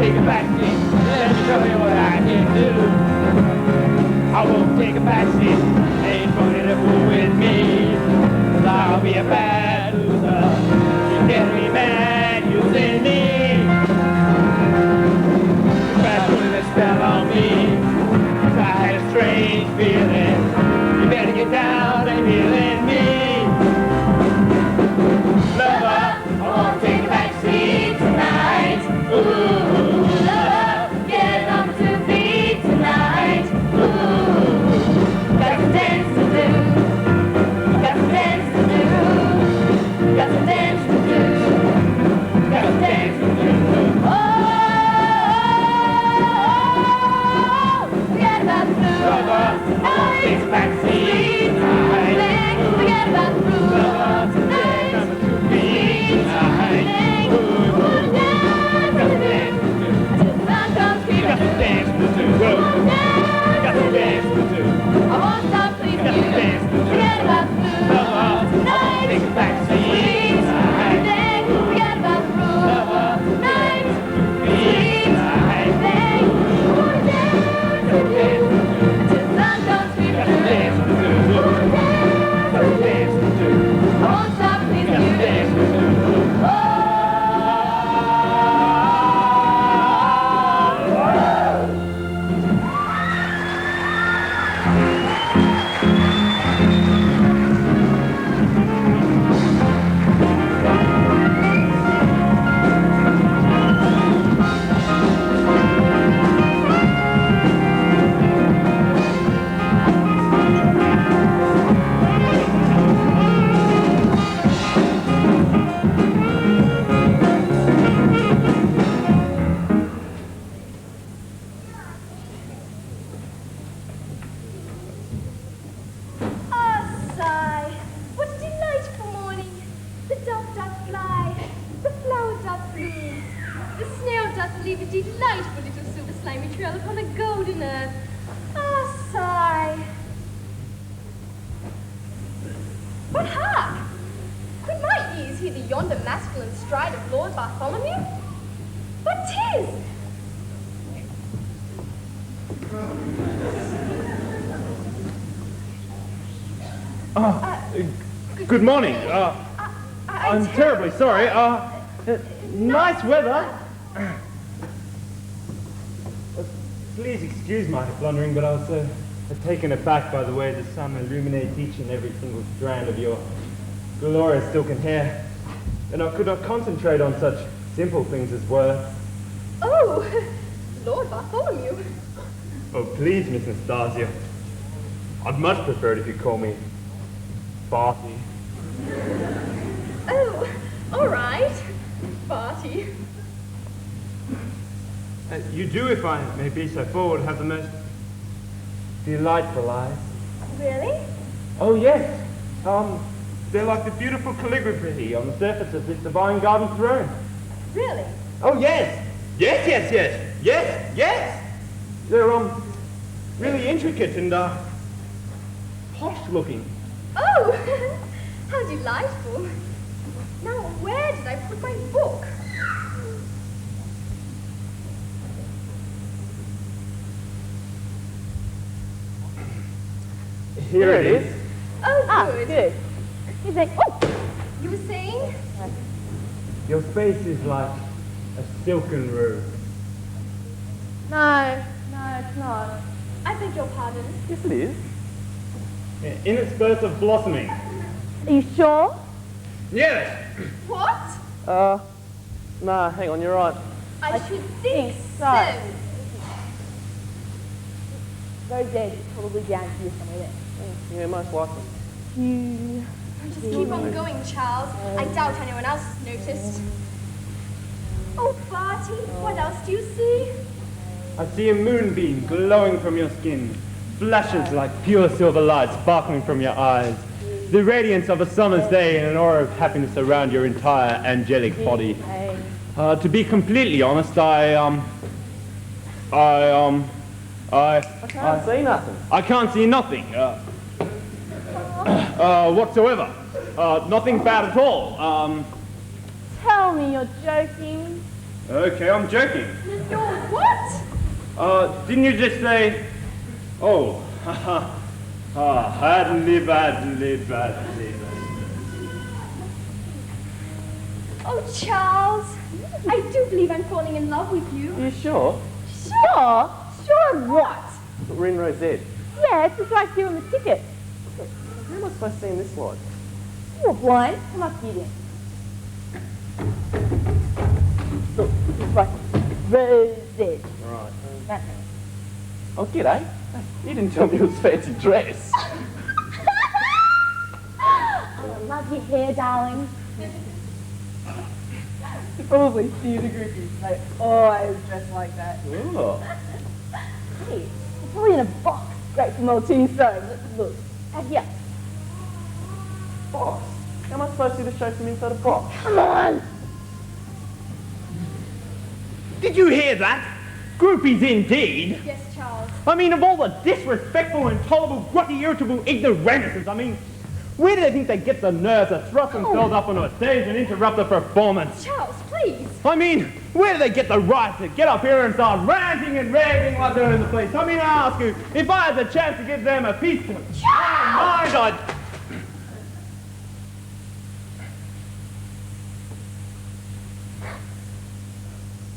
take a back seat. Let me show you what I can do. I won't take a back seat. Ain't funny to fool with me. 'Cause I'll be a bad loser. You get me mad, you send me. You better put a spell on me. 'Cause I had a strange feeling. You better get down and healing me. Lover, I won't take a back seat tonight. Ooh, lover, get on to me tonight. Ooh, got some dance to do. Got some dance to do. Got some dance to do. Got some dance to do. Oh, forget about the blues. Lover, I won't take a back seat tonight. Forget about the blues. Lover, tonight. Got some dance to do. Got some dance to do. I won't stop pleasing you. Forget about the blues. Tonight. Take a back seat. Forget about the blues. Tonight. Sweet. Until the sun comes through. Got some dance to do. Got some dance to do. I won't stop pleasing you. Got some dance to do. Good morning. I'm terribly sorry. Nice weather. Please excuse my blundering, but I was taken aback by the way the sun illuminates each and every single strand of your glorious silken hair. And I could not concentrate on such simple things as words. Oh, Lord Bartholomew. Oh, please, Miss Nastasia. I'd much prefer it if you call me Barty. Oh, all right. Barty. You do, if I may be so forward, have the most delightful eyes. Really? Oh, yes. They're like the beautiful calligraphy on the surface of this divine garden throne. Really? Oh, yes. Yes. They're, really intricate and, posh looking. Oh, how delightful. Now, where did I put my book? Here it is. Oh, good. He's like, oh! You were saying? Your face is like a silken robe. No, it's not. I beg your pardon. Yes, it is. In its birth of blossoming. Are you sure? Yes. What? Nah, hang on, you're right. I should think so. Rosette is probably down here somewhere there. Yeah, most likely. Just keep on going, Charles. I doubt anyone else has noticed. Oh, Barty, what else do you see? I see a moonbeam glowing from your skin, flashes like pure silver light sparkling from your eyes, the radiance of a summer's day and an aura of happiness around your entire angelic body. To be completely honest, I can't see nothing. I can't see nothing, whatsoever. Nothing bad at all. Tell me you're joking. Okay, I'm joking. Your what? Didn't you just say, oh, badly. Oh, Charles, I do believe I'm falling in love with you. Are you sure? Sure? Sure of what? We're in Rosette. Yeah, it's just like you and the ticket. How am I supposed to see in this light? You're blind. Come up here then. Look, it's like Rosette. Right. That Oh, g'day. You didn't tell me it was fancy dress. I love your hair, darling. You probably see the groupies. They always dress like that. Oh. Hey, it's probably in a box. Great for Maltese sewing. Let's look. And here. Box? How am I supposed to show from inside a box? Come on! Did you hear that? Groupies indeed. Yes, Charles. I mean, of all the disrespectful, intolerable, grotty, irritable ignoramuses, I mean, where do they think they get the nerve to thrust themselves up onto a stage and interrupt the performance? Charles, please. I mean, where do they get the right to get up here and start ranting and raving like they're in the place? I mean, I ask you, if I had the chance to give them a piece of my mind, I'd...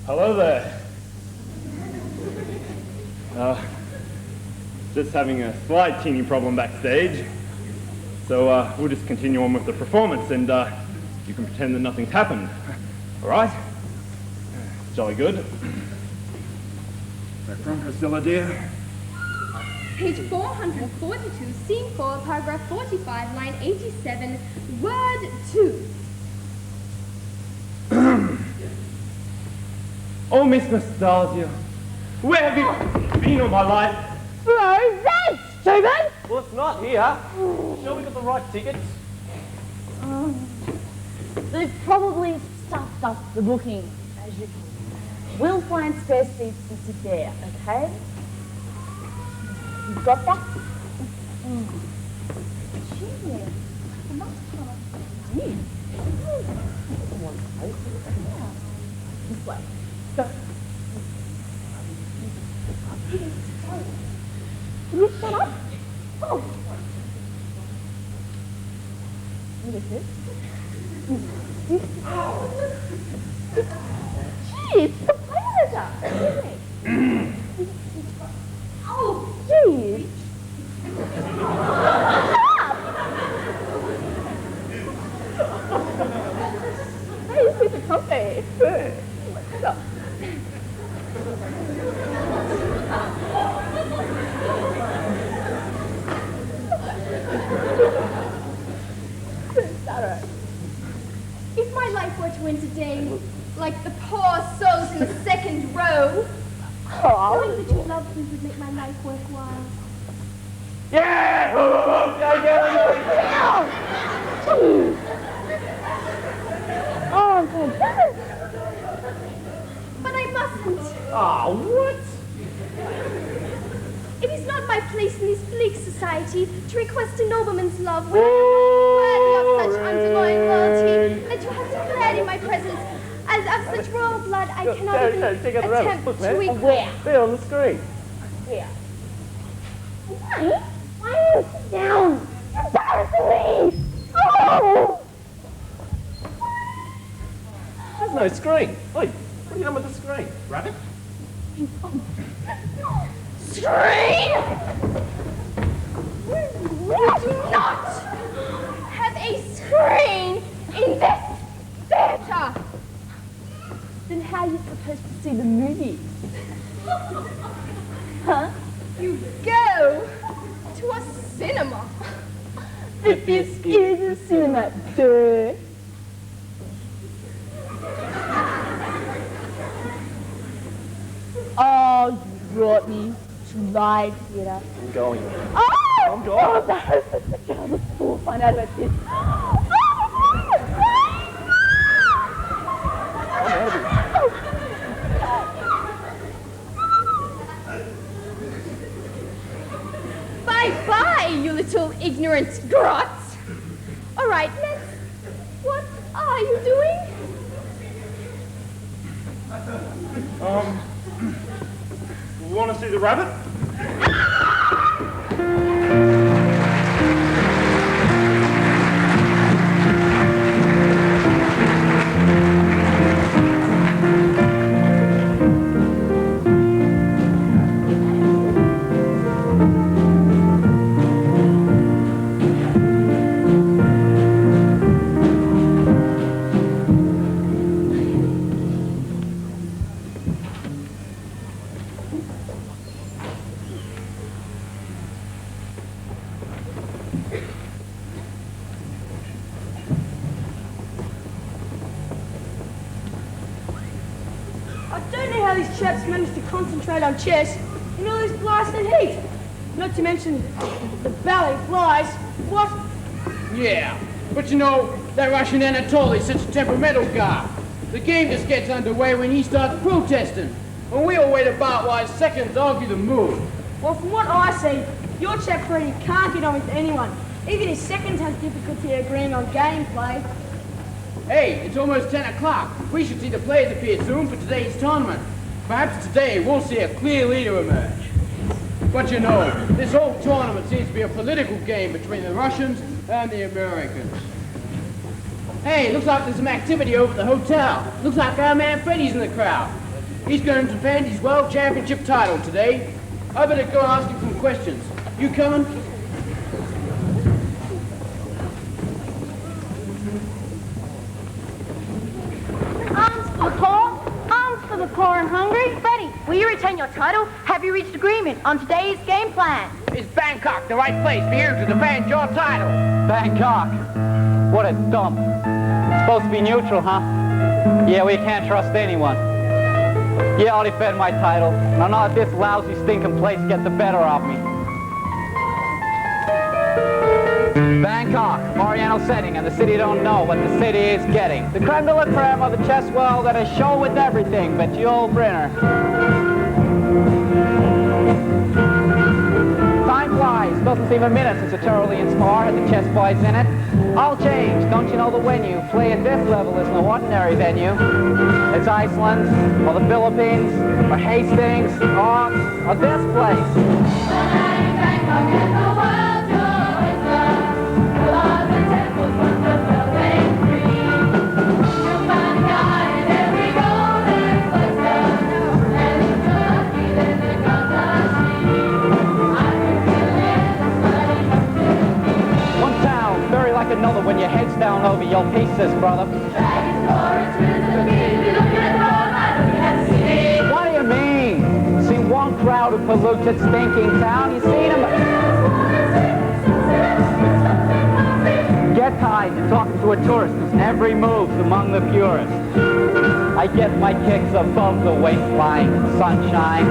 Hello there. Just having a slight teeny problem backstage. So we'll just continue on with the performance and you can pretend that nothing's happened. All right? Jolly good. Right from Priscilla, dear. Page 442, scene 4, paragraph 45, line 87, word 2. Oh, Miss Nostalgia, where have you been all my life? Rosette, stupid! Well, it's not here. Sure we got the right tickets? They've probably stuffed up the booking, as usual. We'll find spare seats to sit there, okay? You got that? Gee, I must have you. This way. Go. Can you shut up? Oh. What is it? Gee, it's the manager, isn't it? Oh, geez. Hey, this is a coffee. Stop. If my life were to end today, like the poor souls in the second row, knowing that you loved me would make my life worthwhile. Yeah! Oh, God. But I mustn't. Ah, what? It is not my place in this bleak society to request a nobleman's love when I am not worthy of such underlying loyalty that you have declared in my presence. As of such royal blood, I cannot even attempt to equal. Where? There on the screen. Where? Why are you sit down? You're embarrassing me! Oh! There's no screen. Oi, what are you doing with the screen? Rabbit? Screen! We do not have a screen in this theater. Then how are you supposed to see the movie? Huh? You go to a cinema. This is a cinema, duh. Oh, you brought me to live theatre. I'm going. Oh! I'm going. Oh, no! Let's all find out about this. Bye-bye, you little ignorant grots. All right, let's... What are you doing? Want to see the rabbit? I don't know how these chaps manage to concentrate on chess in all this blasted heat. Not to mention the ballet flies. What? Yeah, but you know, that Russian Anatoly is such a temperamental guy. The game just gets underway when he starts protesting. And we all wait about while seconds argue the move. Well, from what I see, your chap Freddy can't get on with anyone. Even his seconds has difficulty agreeing on gameplay. Hey, it's almost 10 o'clock. We should see the players appear soon for today's tournament. Perhaps today we'll see a clear leader emerge. But you know, this whole tournament seems to be a political game between the Russians and the Americans. Hey, looks like there's some activity over at the hotel. Looks like our man Freddy's in the crowd. He's going to defend his World Championship title today. I better go ask him some questions. You coming? Arms for the poor, arms for the poor and hungry. Freddy, will you retain your title? Have you reached agreement on today's game plan? Is Bangkok the right place for you to defend your title? Bangkok. What a dump. It's supposed to be neutral, huh? Yeah, we can't trust anyone. Yeah, I'll defend my title. And I'll not let this lousy stinking place get the better of me. Bangkok, Oriental setting, and the city don't know what the city is getting. The creme de la creme of the chess world at a show with everything but the old Brenner. Time flies. Doesn't seem a minute since a Tyrolean spar had the chess boys in it. All changed. Don't you know the when you play at this level is no ordinary venue? It's Iceland, or the Philippines, or Hastings, or this place. Another when your head's down over your pieces, brother. What do you mean? See one crowd who polluted stinking town? You seen them? Get tired. You're talking to a tourist whose every move's among the purest. I get my kicks above the waistline, sunshine.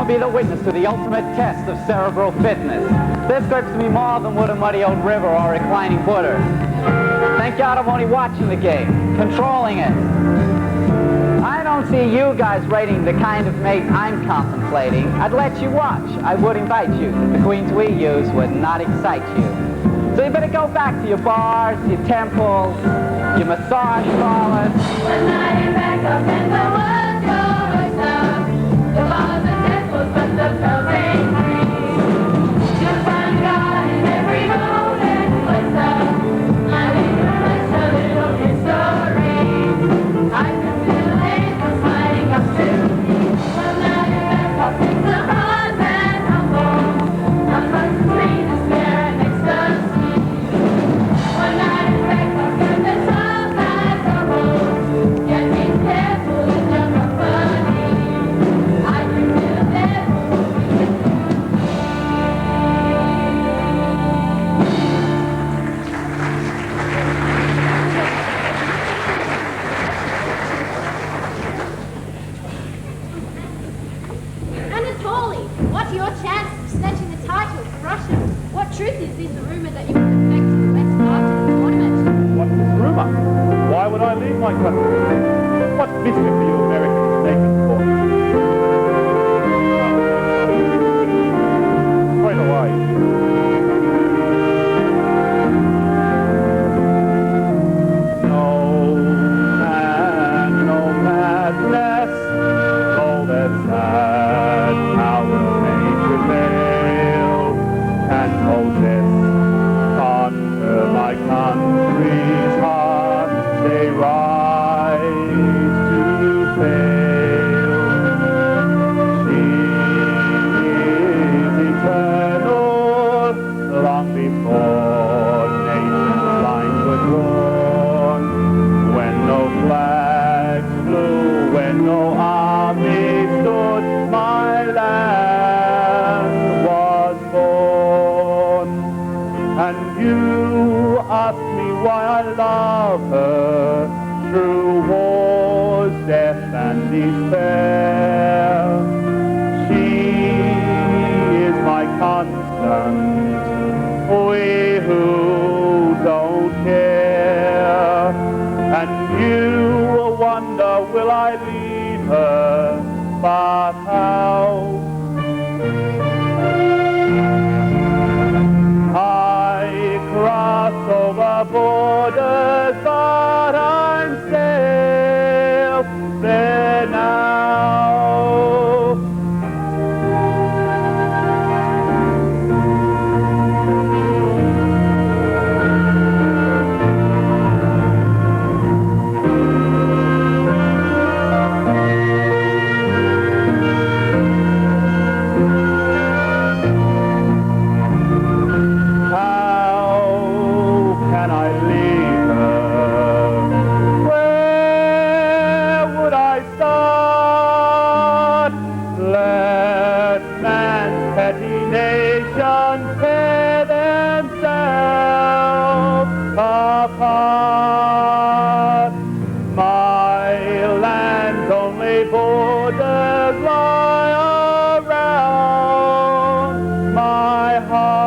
Be the witness to the ultimate test of cerebral fitness. This grips me more than would a muddy old river or reclining Buddha. Thank God I'm only watching the game, controlling it. I don't see you guys rating the kind of mate I'm contemplating. I'd let you watch. I would invite you. The queens we use would not excite you. So you better go back to your bars, your temples, your massage parlors. One night in Bangkok and the world goes down. The bars and temples, but the bells ain't free. You'll find God in every road and footstep. I need to rest a little history. I can feel angels smiling up to me. One night in Bangkok makes the heart man humble. I'm between despair and ecstasy. One night in Bangkok and the top has doubled. Yet be careful in your company. snatching the title from Russia. What truth is in the rumour that you will defect to the West after the tournament? What's this rumour? Why would I leave my country? What business are you Americans making for? Straight away. No man, no madness, all that sad power may prevail, can possess under my country's heart, they rise to fail. She is eternal, long before nations' lines were drawn, when no flags flew, when no army stood, my land was born. And you ask me why I love her, through wars, death and despair. She is my constant, we who don't care. And you wonder, will I leave her, but how? I cross over borders, but I'm safe there now. Tear themselves apart. My land's only borders lie around my heart.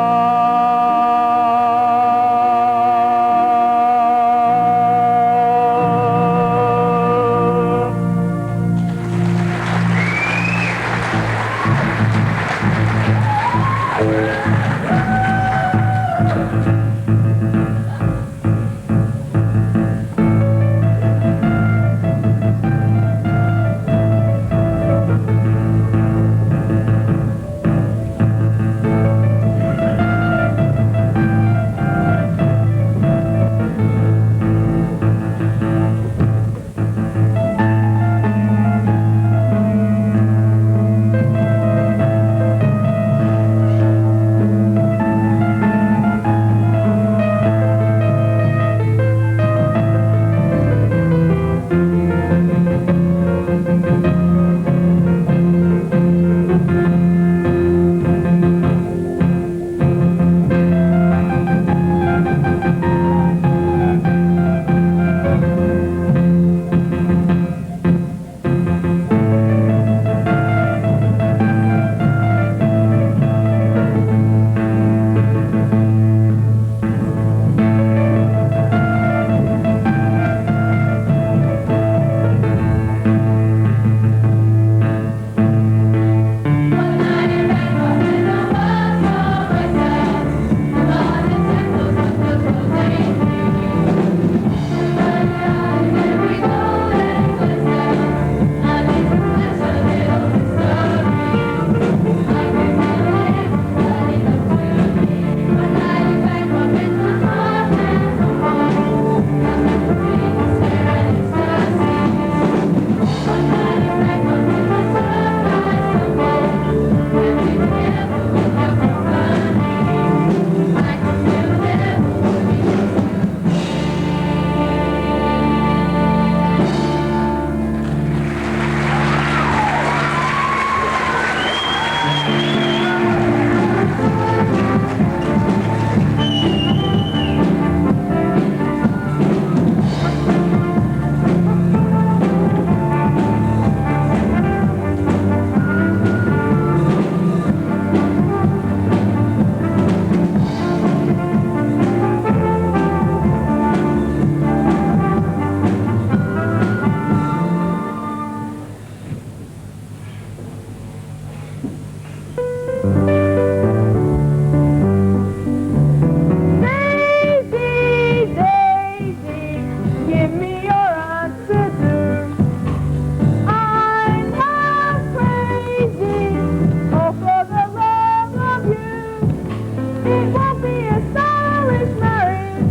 It won't be a stylish marriage.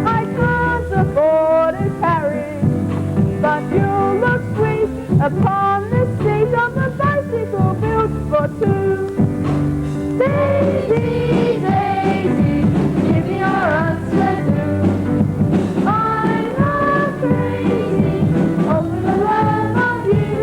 I can't afford a carriage. But you'll look sweet upon the seat of a bicycle built for two. Daisy, Daisy, give me your answer too. I'm not crazy over the love of you.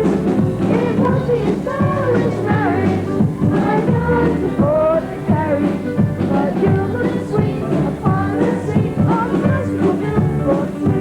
It won't be a stylish marriage. I can't afford a carriage. But you'll look sweet upon the seat of a bicycle built for two.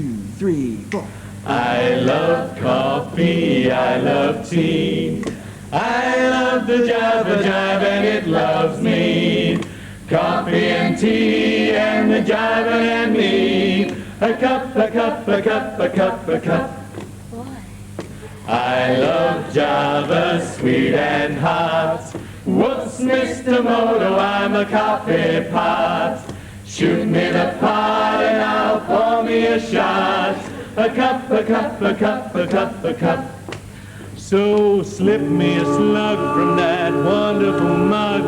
2, 3, 4. I love coffee, I love tea. I love the Java Jive and it loves me. Coffee and tea and the Java and me. A cup, a cup, a cup, a cup, a cup. I love Java, sweet and hot. Whoops, Mr. Moto, I'm a coffee pot. Shoot me the pot and I'll pour me a shot. A cup, a cup, a cup, a cup, a cup. So slip me a slug from that wonderful mug,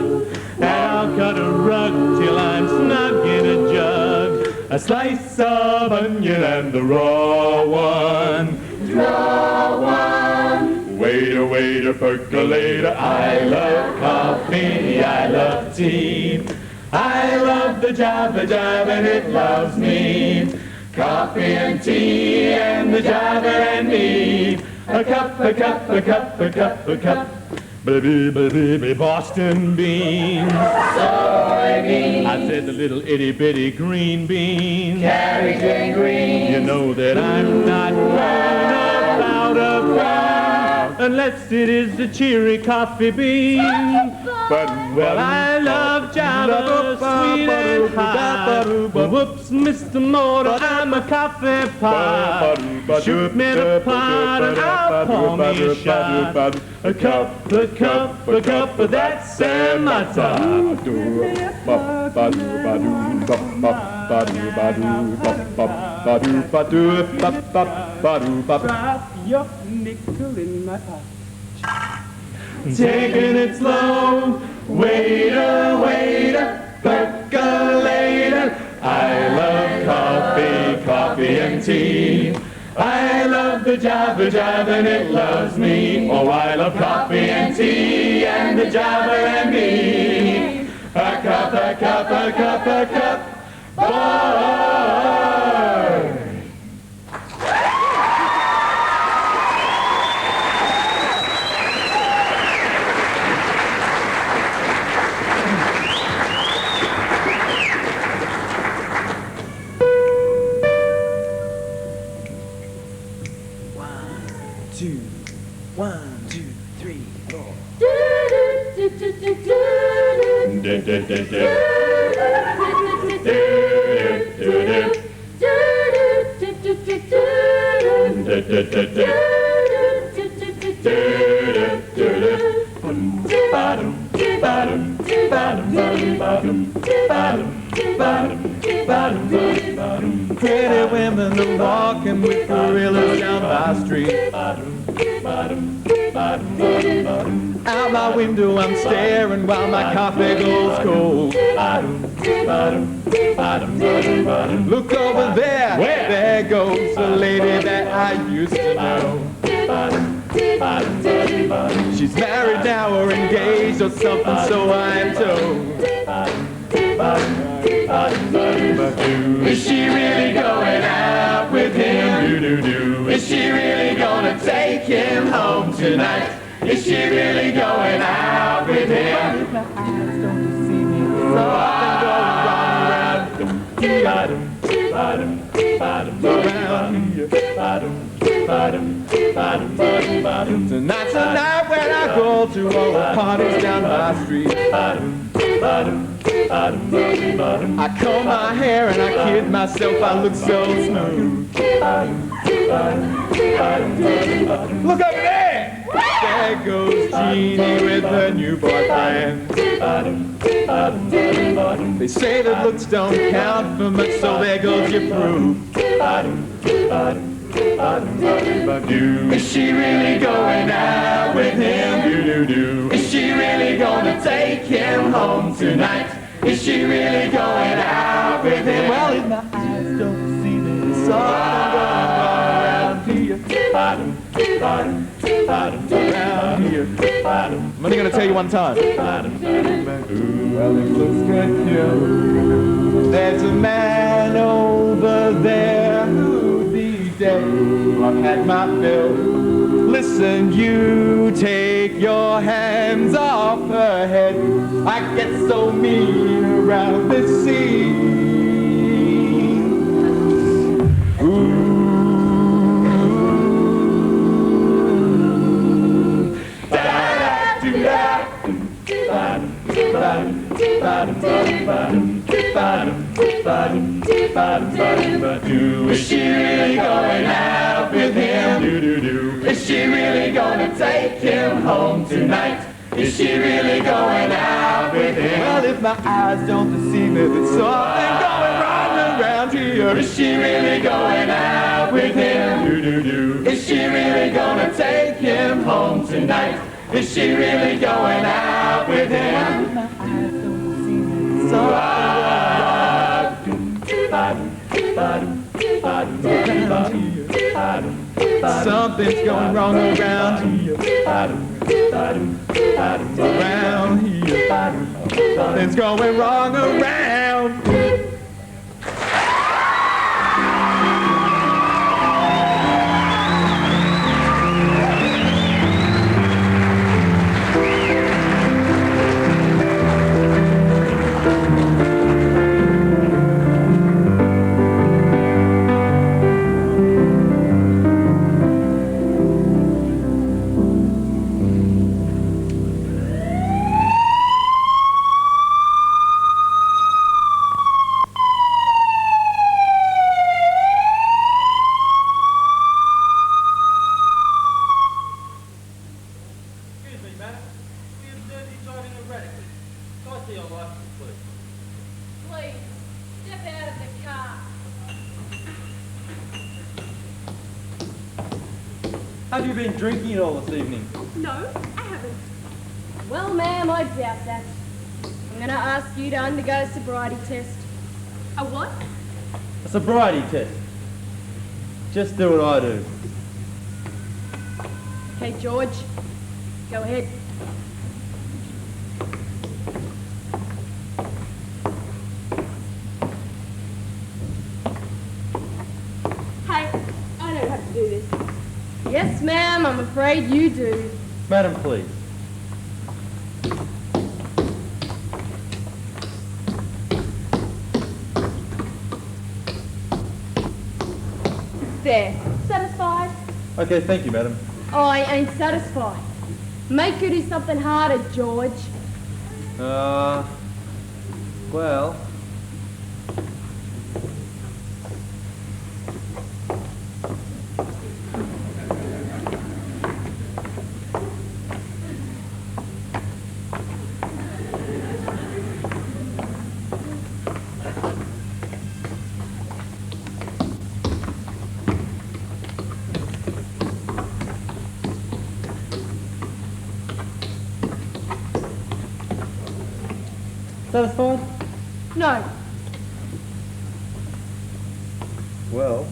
and I'll cut a rug till I'm snug in a jug. A slice of onion and the raw one. Raw one. Waiter, waiter, percolator. I love coffee, I love tea. I love the Java Jive and it loves me. Coffee and tea and the Java and me. A cup, a cup, a cup, a cup, a cup. Baby, baby, Boston beans. Soybeans. I said the little itty bitty green beans. Carry green greens. You know that I'm not grown up out of ground unless it is the cheery coffee bean. But well, I love Java, sweet and hot. Whoops, Mr. Motor, I'm a coffee pot. Shoot me the pot and I'll pour me a shot. A cup, a cup, a cup, that's my top. Drop your nickel in my pot. Taking it slow, waiter, waiter, percolator. I love coffee, coffee and tea. I love the Java Jive and it loves me. Oh, I love coffee and tea and the Java and me. A cup, a cup, a cup, a cup. Boy. One, two, three, four. Pretty women are walking with gorillas down my street. Out my window I'm staring while my coffee goes cold. Look over there, there goes the lady that I used to know. She's married now or engaged or something, so I'm told. Is she really going out with him? Is she really gonna take him home tonight? Is she really going out with him? So I've been going round Tonight's the night when I go to all the parties down my street. I comb my hair and I kid myself I look so smooth. Look over there! There goes Jeannie with her new boyfriend. They say that looks don't count for much, so there goes your proof. Is she really going out with him? Is she really gonna take him home tonight? Is she really going out with him? Well, if my eyes don't see this, so I'm going around here. Around here. I'm only gonna tell you one time. Well, it looks good here. There's a man over there who these days I've had my fill. Listen, you take your hands off her head. I get so mean around this scene. Ooh. do. Is she really going out with him? Do. Is she really gonna take him home tonight? Is she really going out with him? Well, if my eyes don't deceive me, there's something going wrong around here. Is she really going out with him? Do. Is she really gonna take him home tonight? Is she really going out with him? My eyes don't deceive me, something's going wrong around here. Around here. Something's going wrong around. Have you been drinking it all this evening? No, I haven't. Well, ma'am, I doubt that. I'm going to ask you to undergo a sobriety test. A what? A sobriety test. Just do what I do. Okay, George, go ahead. Hey, I don't have to do this. Yes, ma'am, I'm afraid you do. Madam, please. There. Satisfied? Okay, thank you, madam. Oh, I ain't satisfied. Make her do something harder, George. Well... Satisfied? No. Well...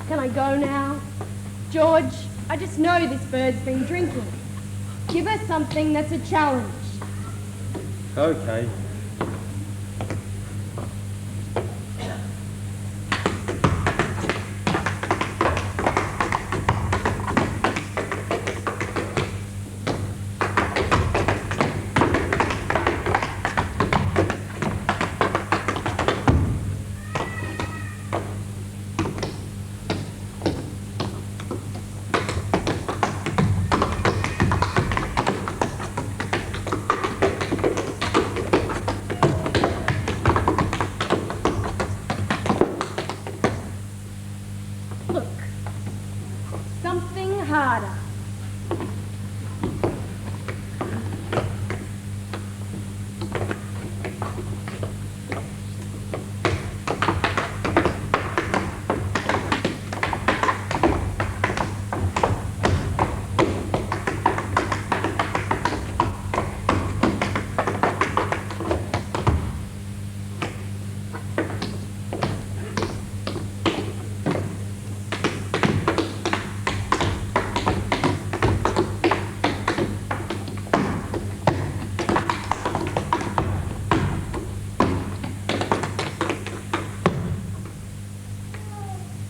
Can I go now? George, I just know this bird's been drinking. Give her something that's a challenge. Okay.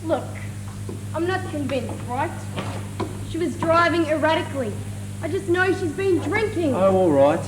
Look, I'm not convinced, right? She was driving erratically. I just know she's been drinking. Oh, all right.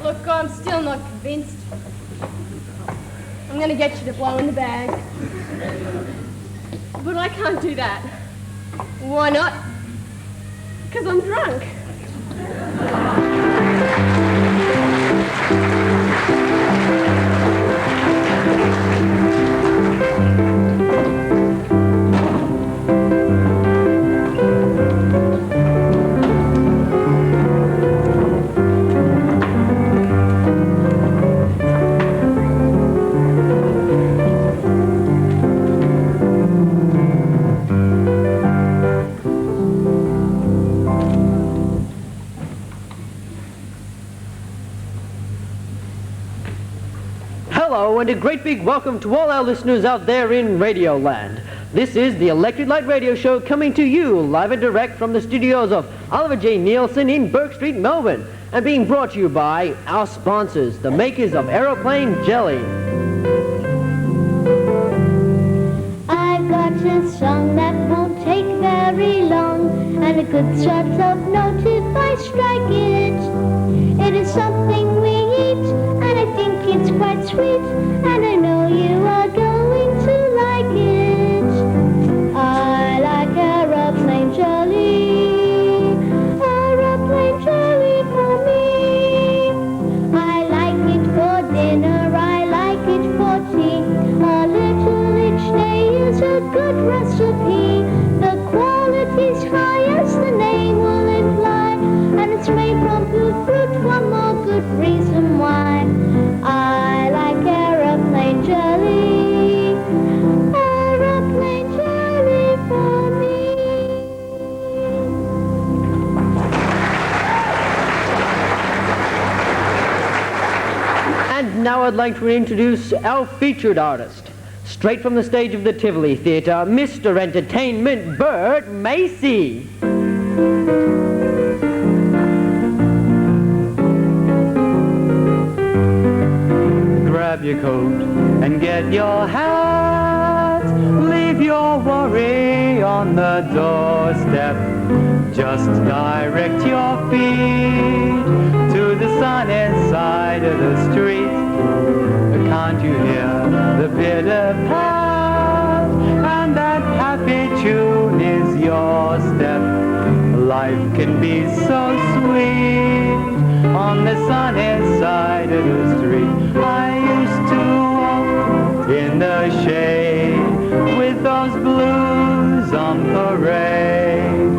Look, I'm still not convinced. I'm gonna get you to blow in the bag. But I can't do that. Why not? Because I'm drunk. Hello, and a great big welcome to all our listeners out there in Radioland. This is the Electric Light Radio Show coming to you live and direct from the studios of Oliver J. Nielsen in Burke Street, Melbourne, and being brought to you by our sponsors, the makers of Aeroplane Jelly. I've got a song that won't take very long, and a good sort of note if I strike it. It is something we eat, and I think it's quite sweet, and I know you are going to like it. I like aeroplane jelly, aeroplane jelly for me. I like it for dinner, I like it for tea. A little each day is a good recipe. The quality's high as the name will imply, and it's made from good fruit. One more good reason why I like aeroplane jelly, aeroplane jelly for me. And now I'd like to introduce our featured artist. Straight from the stage of the Tivoli Theatre, Mr. Entertainment, Bert Macy. Grab your coat and get your hat. Leave your worry on the doorstep. Just direct your feet to the sunny side of the street. Can't you hear the pitter pat? And that happy tune is your step. Life can be so sweet on the sunny side of the street. I used to walk in the shade with those blues on parade,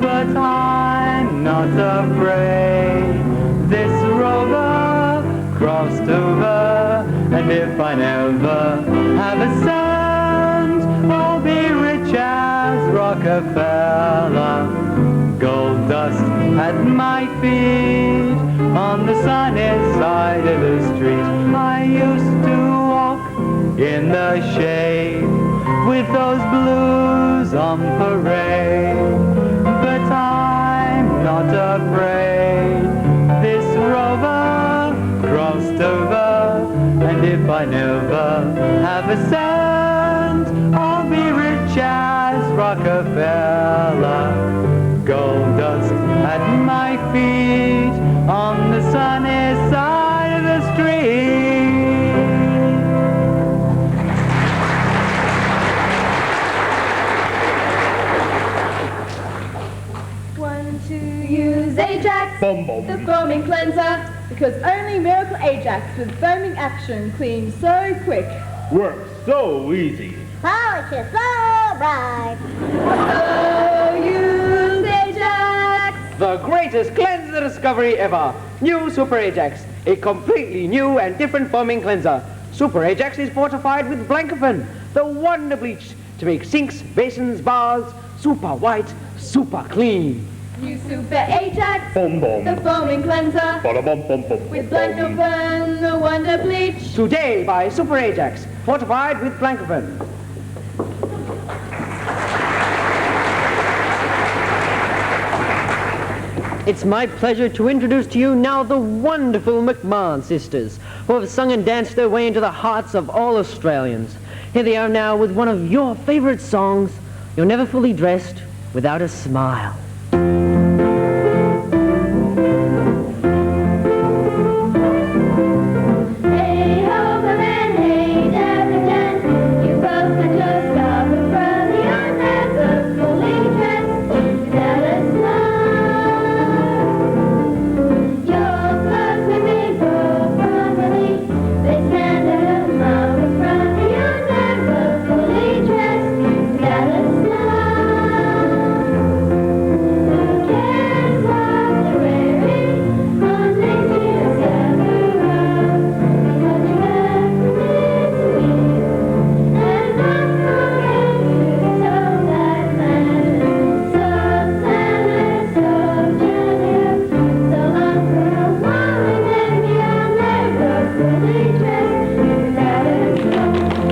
but I'm not afraid. This rover crossed over, and if I never have a cent, I'll be rich as Rockefeller. Gold dust at my feet on the sunny side of the street. I used to walk in the shade with those blues on parade, but I'm not afraid. This rover crossed over, and if I never have a cent, I'll be rich as Rockefeller. Gold dust at my feet on the sunny side of the street. One, two, use is Ajax, the foaming cleanser. Because only Miracle Ajax with foaming action cleans so quick. Works so easy. Oh, it's so bright. So use Ajax. The greatest cleanser discovery ever. New Super Ajax. A completely new and different foaming cleanser. Super Ajax is fortified with Blancafin, the wonder bleach, to make sinks, basins, bars super white, super clean. New Super Ajax, Boom, boom. the foaming cleanser. Bada bum, bum, bum, With bum. Blancafin, the wonder bleach. Today by Super Ajax, fortified with Blancafin. It's my pleasure to introduce to you now the wonderful McMahon sisters, who have sung and danced their way into the hearts of all Australians. Here they are now with one of your favorite songs, You're Never Fully Dressed Without a Smile. Hey ho, come and hey, Jefferson, you both got your stuff in front of your never fully dressed without a smile. Your clothes may be broke properly, they stand at a mile in front of your never fully dressed without a smile. Who cares what they're wearing on St. Peter's Everard? Because you have this week, and not forget to tell that man. So sad, so generous, so long for a while, and then you're never fully dressed without a smile.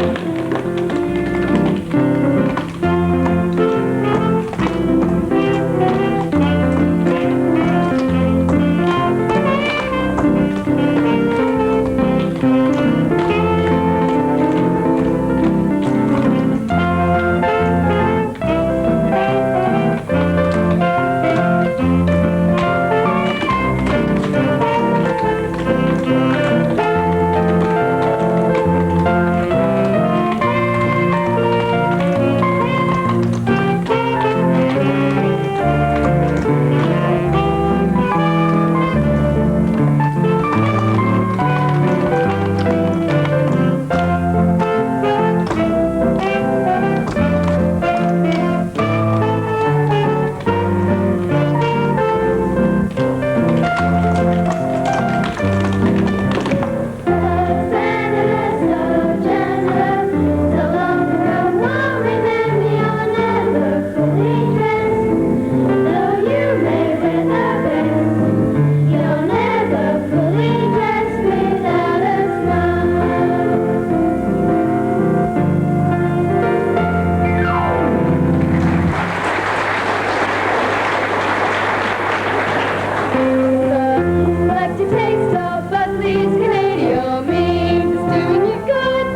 Like to taste of Buckley's Canadian means doing you good,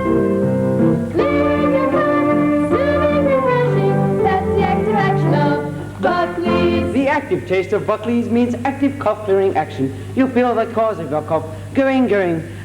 clearing your mind, soothing, refreshing. That's the active action of Buckley's. The active taste of Buckley's means active cough-clearing action. You'll feel the cause of your cough going,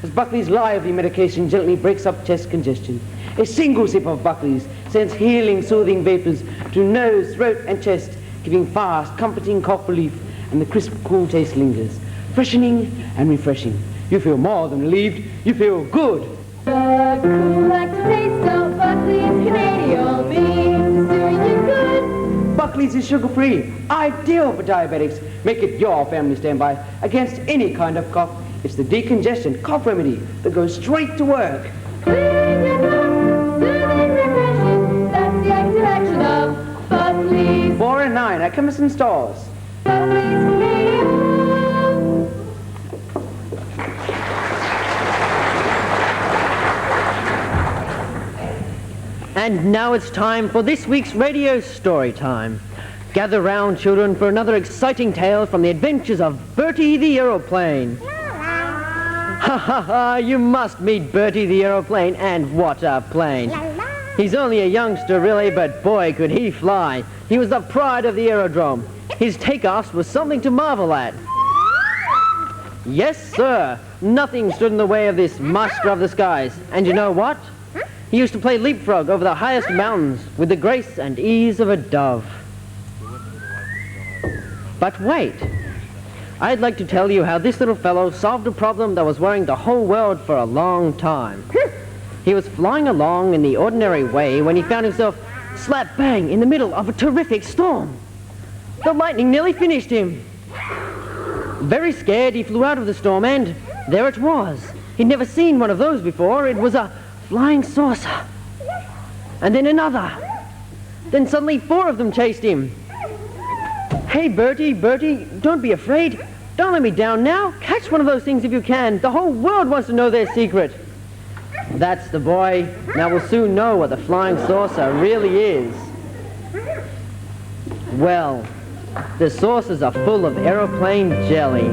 as Buckley's lively medication gently breaks up chest congestion. A single sip of Buckley's sends healing, soothing vapors to nose, throat, and chest, giving fast, comforting cough relief, and the crisp, cool taste lingers, freshening and refreshing. You feel more than relieved, you feel good. The cool active taste of Buckley's Canadian means doing you good. Buckley's is sugar-free, ideal for diabetics. Make it your family standby against any kind of cough. It's the decongestion cough remedy that goes straight to work. Clearing your mind, soothing, refreshing. That's the active action of Buckley's. 4 and 9 at chemists and stores. Buckley's Canadian. And now it's time for this week's radio story time. Gather round, children, for another exciting tale from the adventures of Bertie the Aeroplane. Ha ha ha, you must meet Bertie the Aeroplane, and what a plane. He's only a youngster, really, but boy, could he fly. He was the pride of the aerodrome. His takeoffs were something to marvel at. Yes, sir, nothing stood in the way of this master of the skies. And you know what? He used to play leapfrog over the highest mountains with the grace and ease of a dove. But wait, I'd like to tell you how this little fellow solved a problem that was worrying the whole world for a long time. He was flying along in the ordinary way when he found himself slap bang in the middle of a terrific storm. The lightning nearly finished him. Very scared, he flew out of the storm, and there it was. He'd never seen one of those before. It was a flying saucer. And then another. Then suddenly 4 of them chased him. Hey, Bertie, Bertie, don't be afraid. Don't let me down now. Catch one of those things if you can. The whole world wants to know their secret. That's the boy. Now we'll soon know what the flying saucer really is. Well, the saucers are full of aeroplane jelly.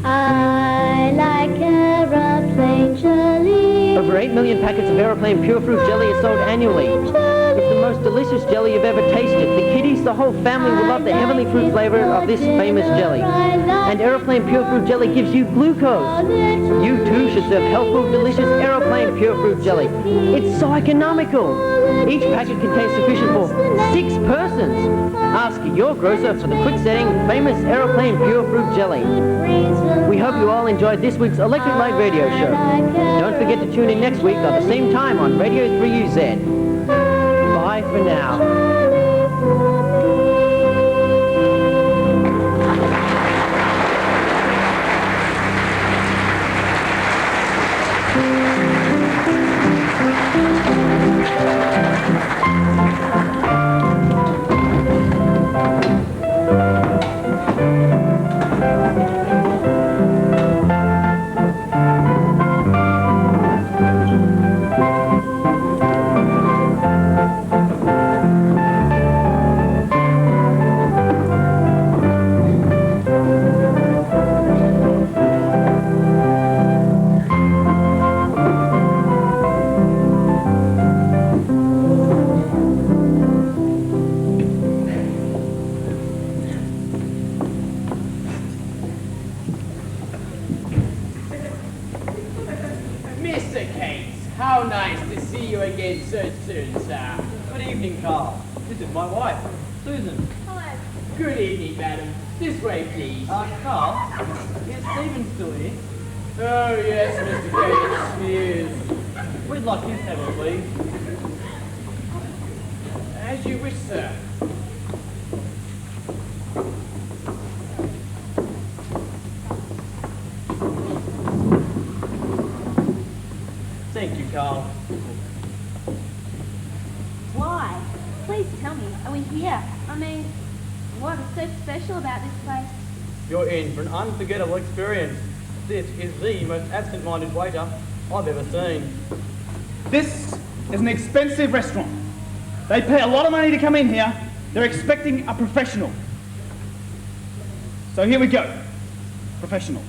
I like aeroplane jelly. Over 8 million packets of aeroplane pure fruit jelly are sold annually. It's the most delicious jelly you've ever tasted. The kiddies, the whole family will love the heavenly fruit flavor of this famous jelly. And aeroplane pure fruit jelly gives you glucose. You too should serve healthful, delicious aeroplane pure fruit jelly. It's so economical. Each packet contains sufficient for 6 persons. Ask your grocer for the quick-setting, famous aeroplane pure fruit jelly. We hope you all enjoyed this week's Electric Light Radio Show. Don't forget to tune in next week at the same time on Radio 3UZ. Bye for now. Mr. Cates, how nice to see you again so soon, sir. Good evening, Carl. This is my wife, Susan. Hello. Good evening, madam. This way, please. Carl, is Stephen still here? Oh, yes, Mr. Cates, he is. We'd like his table, please. As you wish, sir. Thank you, Carl. Why? Please tell me. Are we here? I mean, what is so special about this place? You're in for an unforgettable experience. This is the most absent-minded waiter I've ever seen. This is an expensive restaurant. They pay a lot of money to come in here. They're expecting a professional. So here we go. Professional.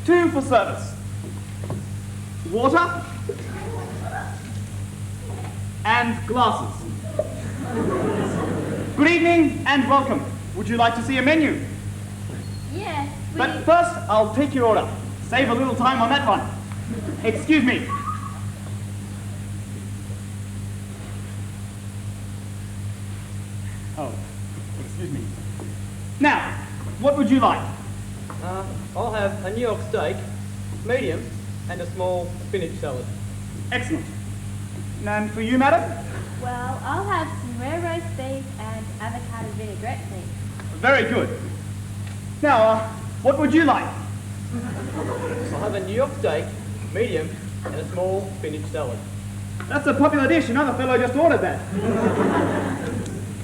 Two for service. Water and glasses. Good evening and welcome. Would you like to see a menu? Yes, please. But first, I'll take your order. Save a little time on that one. Excuse me. Oh, excuse me. Now, what would you like? I'll have a New York steak, medium, and a small spinach salad. Excellent. And for you, madam? Well, I'll have some rare roast beef and avocado vinaigrette, please. Very good. Now, what would you like? I'll have a New York steak, medium, and a small spinach salad. That's a popular dish. Another fellow just ordered that.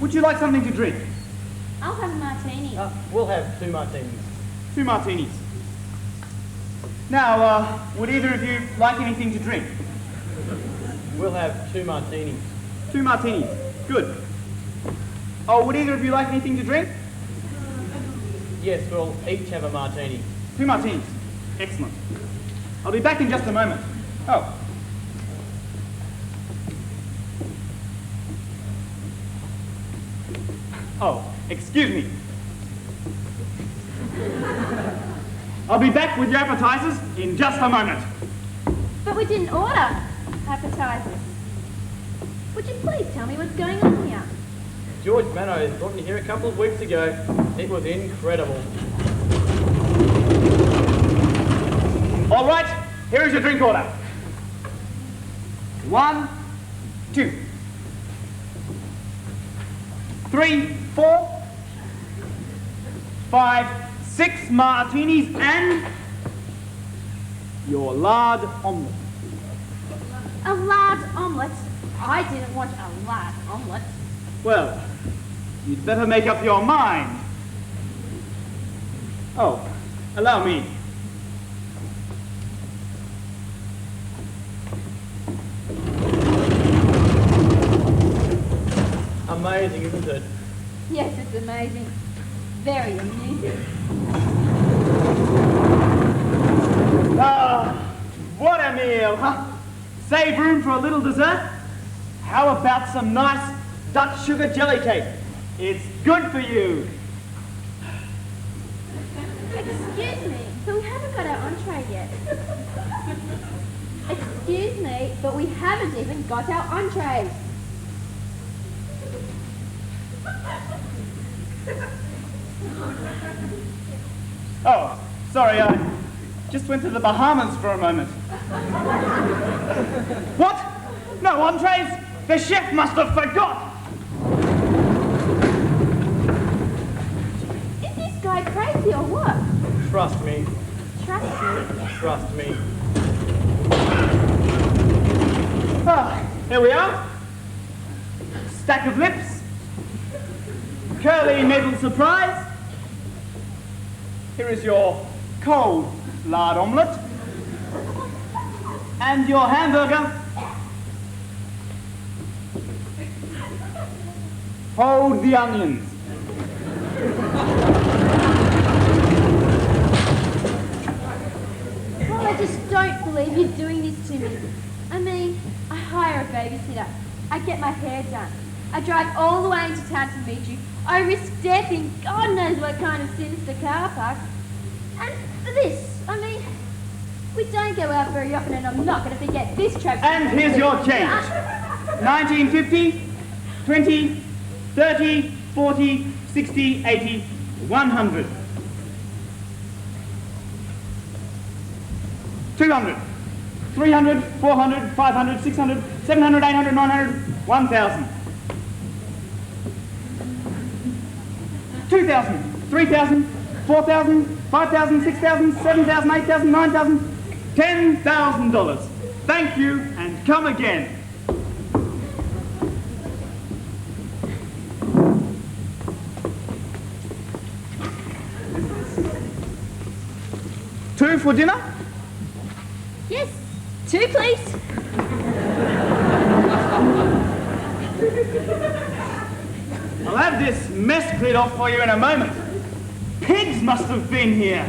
Would you like something to drink? I'll have a martini. We'll have 2 martinis. 2 martinis. Now, would either of you like anything to drink? We'll have 2 martinis. 2 martinis. Good. Oh, would either of you like anything to drink? Yes, we'll each have a martini. 2 martinis. Excellent. I'll be back in just a moment. Oh. Oh, excuse me. I'll be back with your appetizers in just a moment. But we didn't order. appetizers. Would you please tell me what's going on here? George Manos brought me here a couple of weeks ago. It was incredible. All right, here is your drink order. 1, 2, 3, 4, 5, 6 martinis and your lard omelette. A lard omelette? I didn't want a lard omelette. Well, you'd better make up your mind. Oh, allow me. Amazing, isn't it? Yes, it's amazing. Very amusing. Ah, what a meal, huh? Save room for a little dessert? How about some nice Dutch sugar jelly cake? It's good for you. Excuse me, but we haven't got our entree yet. Excuse me, but we haven't even got our entrees. Oh, sorry, I just went to the Bahamas for a moment. What? No entrees? The chef must have forgot. Is this guy crazy or what? Trust me. Trust me. Trust me. Ah, here we are. Stack of lips. Curly nibble surprise. Here is your cold lard omelette. And your hamburger. Hold the onions. Well, I just don't believe you're doing this to me. I mean, I hire a babysitter. I get my hair done. I drive all the way into town to meet you. I risk death in God knows what kind of sinister car park. And for this, I mean, we don't go out very often and I'm not going to forget this trip. And here's your change. 1950, 20, 30, 40, 60, 80, 100. 200, 300, 400, 500, 600, 700, 800, 900, 1,000. 2,000, 3,000, 4,000, 5,000, 6,000, 7,000, 8,000, 9,000, $10,000. Thank you and come again. Two for dinner? Yes, 2 please. I'll have this mess cleared off for you in a moment. Pigs must have been here.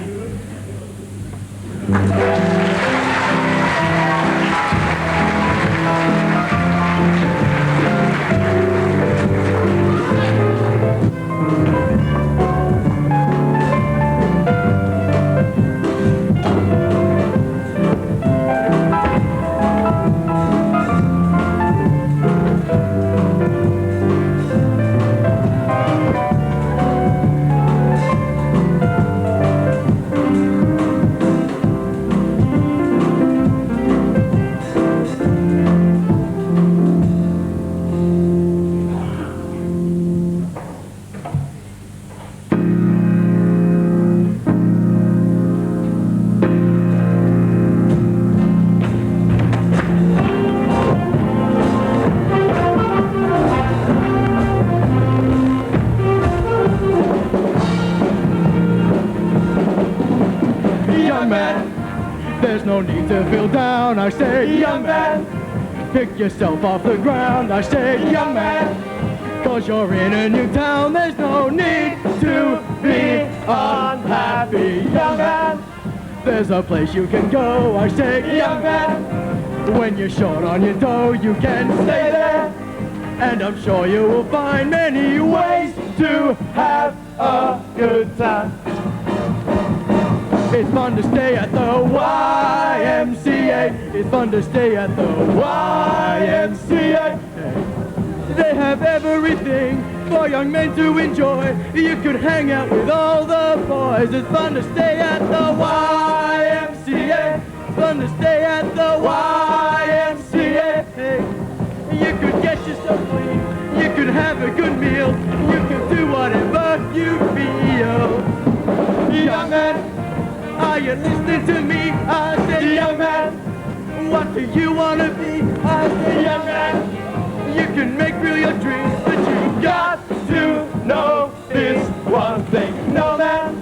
There's no need to feel down, I say, young man. Pick yourself off the ground, I say, young man. Cause you're in a new town, there's no need to be unhappy, young man. There's a place you can go, I say, young man. When you're short on your dough, you can stay there. And I'm sure you will find many ways to have a good time. It's fun to stay at the YMCA. It's fun to stay at the YMCA. They have everything for young men to enjoy. You could hang out with all the boys. It's fun to stay at the YMCA. It's fun to stay at the YMCA. You could get yourself clean. You could have a good meal. You could do whatever you feel. Young man, are you listening to me? I say, young man, what do you want to be? I say, young man, you can make real your dreams, but you got to know this one thing. No man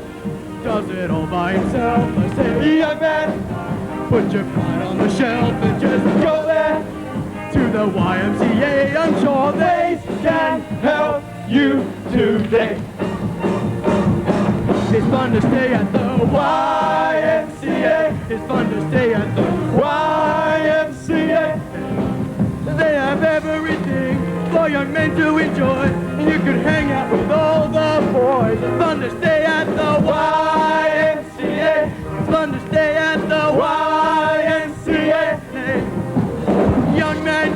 does it all by himself. I say, young man, put your pride on the shelf and just go there to the YMCA. I'm sure they can help you today. It's fun to stay at the YMCA. It's fun to stay at the YMCA. They have everything for young men to enjoy. You could hang out with all the boys. It's fun to stay at the YMCA. It's fun to stay at the YMCA. Young man,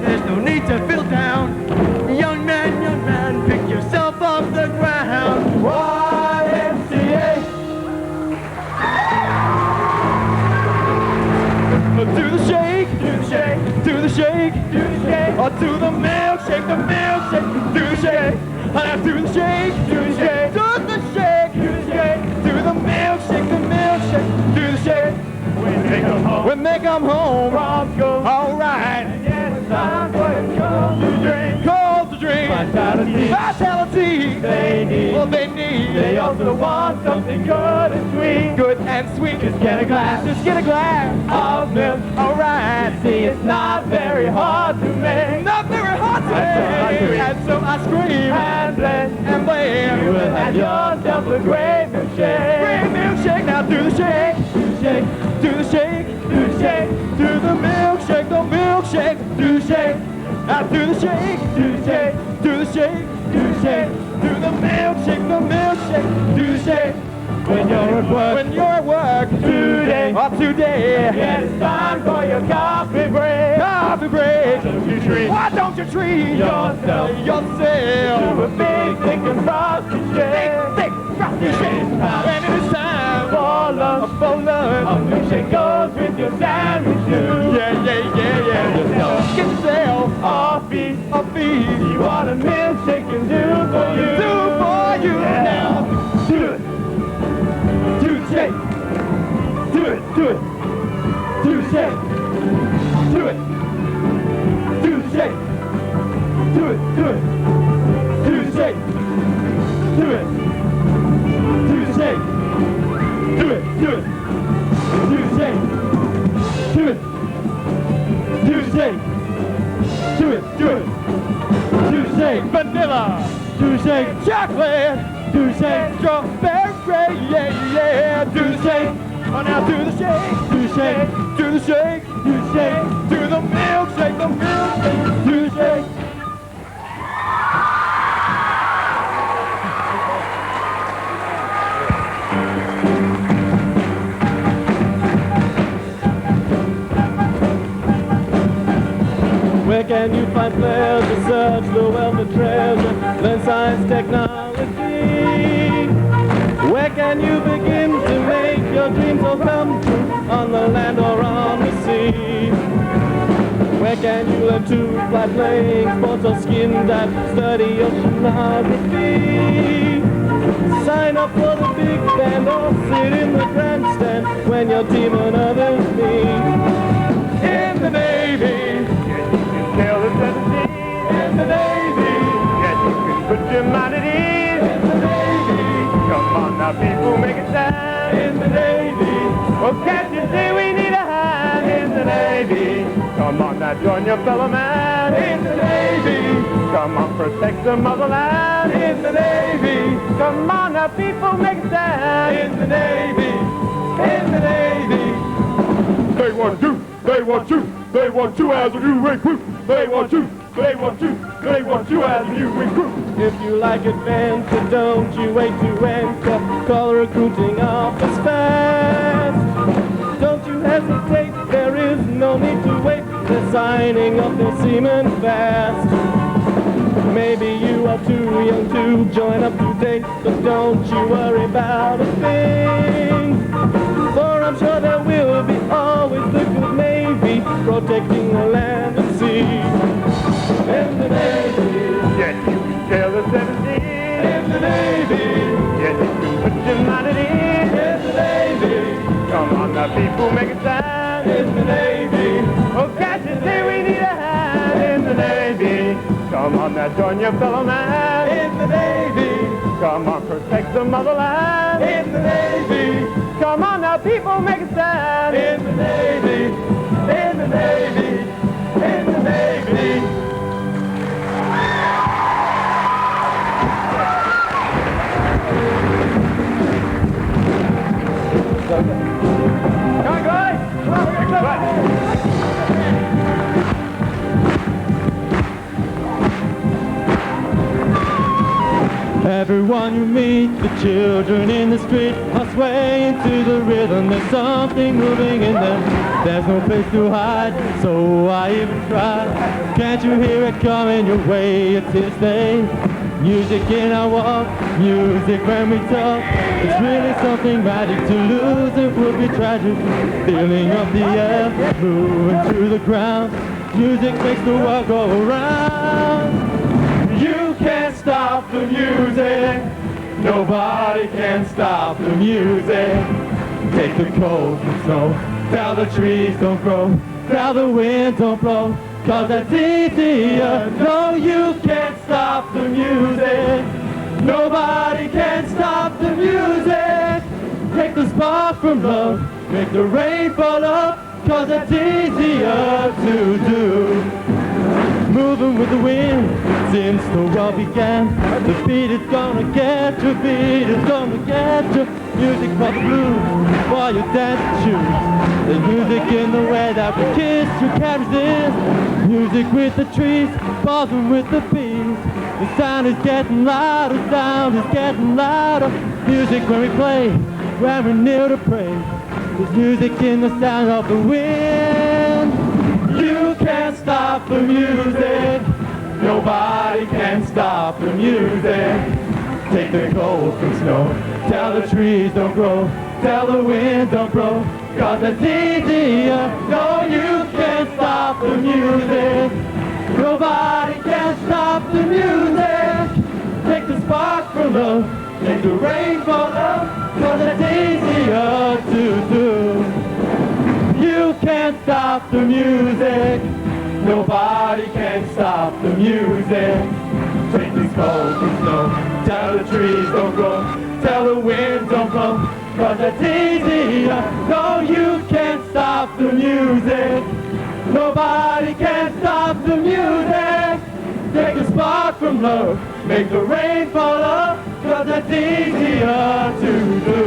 there's no need to feel down. Young man, pick yourself off the ground. YMCA. Do the shake, do the shake, do the shake, do the shake, or do the milkshake, do the shake, and do the shake, do the shake, do the shake, do the shake, do the milkshake, do the shake. When they come home, alright. It's time for you cold to drink, vitality, they need, they also want something good and sweet, just get a glass of milk, alright. You see, it's not very hard to make, and so I scream and blame, you will have yourself a great milkshake, now do the shake, do the shake, do the shake, do the milkshake, do the shake, now do the shake, do the shake, do the shake, do the shake, do the milkshake, do the shake. When you're at work today, yeah, it's time for your coffee break. Why don't you treat yourself to a big, thick and frosty shake? When it's time for lunch, a milkshake goes with your sandwich too. Yeah. Get yourself a feast. See what a milkshake can do for you. Yeah. Now, do it. Do the shake. Do it. Do the shake. Do it. Do the shake. Do it. Do the shake. Do it. Do the shake. Do it. Do the shake. Do it. Do the shake. Do it. Do the shake. Vanilla. Do the shake. Chocolate. Do the shake. Strawberry. Yeah. Do the shake. Oh, now do the shake. Do the shake. Do the shake. Do the shake. Do the milkshake. Do the shake. Where can you find pleasure? Search the wealth of treasure. Learn science, technology. Where can you begin to make your dreams all come true? On the land or on the sea? Where can you learn to fly, playing sports or skin dive? Study oceanography. Sign up for the big band or sit in the grandstand when your team and others meet. In the Navy, tell us that in the Navy, yes, you can put your mind at ease. In the Navy, come on now, people, make it sound. In the Navy, well, can't you see we need a hand? In the Navy, come on now, join your fellow man. In the Navy, come on, protect the motherland. In the Navy, come on now, people, make it sound. In the Navy, in the Navy. They want you as a new recruit. They want you They want you as you recruit. If you like adventure, don't you wait to enter. Call the recruiting office fast. Don't you hesitate, there is no need to wait. They're signing up their seamen fast. Maybe you are too young to join up to date, but don't you worry about a thing. For I'm sure there will be always the good Navy protecting the land and sea. In the Navy, Yes, you can sail the 17. in the Navy, Yes, you can put your mind at ease. in the Navy, Come on, now people, make a stand. in the Navy, Oh, Cassius, say we need a hand in the Navy. Come on, now join your fellow man. in the Navy, Come on, protect the motherland. in the Navy, Come on, now people, make a stand. in the Navy, in the Navy, in the Navy. Come on, guys. Come on, we're gonna Everyone you meet, the children in the street are swaying to the rhythm. There's something moving in them. There's no place to hide, so I even try. Can't you hear it coming your way? It's here to stay. Music in our walk, music when we talk. It's really something magic. To lose it would be tragic. Feeling of the air, moving through the ground. Music makes the world go around. You can't stop the music. Nobody can stop the music. Take the cold and snow. Tell the trees don't grow. Tell the wind don't blow. 'Cause that's easier. No, you can't stop the music. Nobody can stop the music. Take the spark from love. Make the rain fall up. 'Cause that's easier to do. Moving with the wind since the world began. The beat is gonna get you, beat is gonna get you. Music for the blues, for your dance shoes. There's music in the way that we kiss, you can't resist. Music with the trees, buzzing with the bees. The sound is getting louder, sound is getting louder. Music when we play, when we kneel to pray. There's music in the sound of the wind. You can't stop the music. Nobody can stop the music. Take the cold from snow. Tell the trees don't grow. Tell the wind don't blow. 'Cause it's easier. No, you can't stop the music. Nobody can stop the music. Take the spark from love. Make the rain fall up. 'Cause it's easier to do. You can't stop the music. Nobody can stop the music. Take this cold from snow. Tell the trees don't grow. Tell the wind don't blow. 'Cause it's easier. No, you can't stop the music. Nobody can stop the music. Take a spark from love. Make the rain fall up. 'Cause it's easier to do.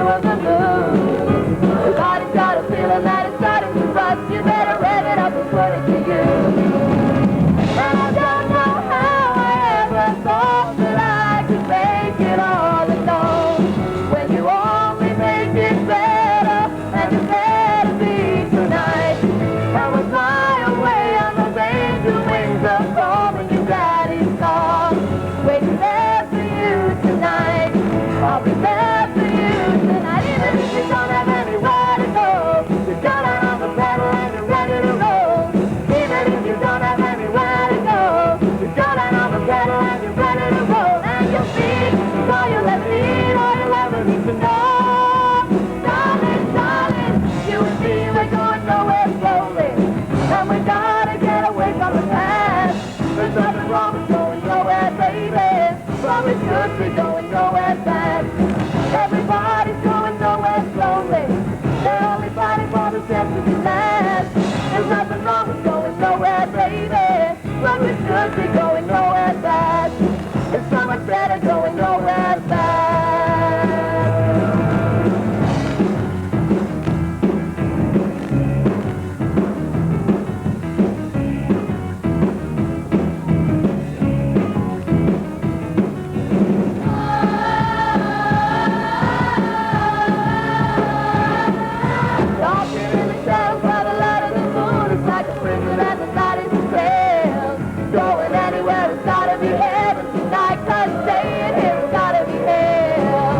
view of the moon. Your body's got a feeling that it's starting to rust. You better rev it up and put it to use. And I don't know how I ever thought that I could make it all alone. When you only make it better, and you better be tonight. I will fly away on those angel wings of home in your daddy's car. Waiting there for you tonight. I'll be there for you tonight. Even if you don't have anywhere to go, you got it on the pedal and you're ready to roll. Even if you don't have anywhere to go, you got it on the pedal and you're ready to roll. And your feet, all you'll ever need, all you'll ever need to know. Darling, darling, you and me, we're going nowhere slowly. And we gotta get away from the past. There's nothing wrong with going nowhere, baby. But we should be going nowhere fast. Everybody's going nowhere slowly. They're only fighting for the chance to be last. There's nothing wrong with going nowhere, baby. But we should be going nowhere fast. It's so much better going nowhere fast. Going anywhere, it's gotta be heaven tonight. 'Cause staying here, it's gotta be hell.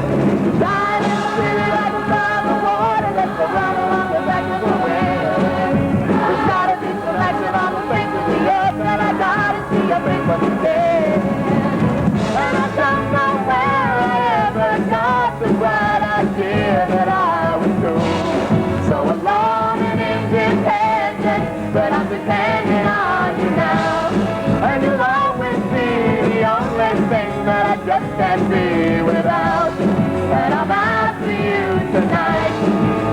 Dying in the city like a fly in the water. Let's go run along the back of the wind. There's gotta be some action on the face of the earth, and I gotta see a big one again. And I don't know where I ever got the bright idea that I was so alone and independent, but I'm depending on you now. And you'll always be the only thing that I just can't be without. And I'm out for you tonight.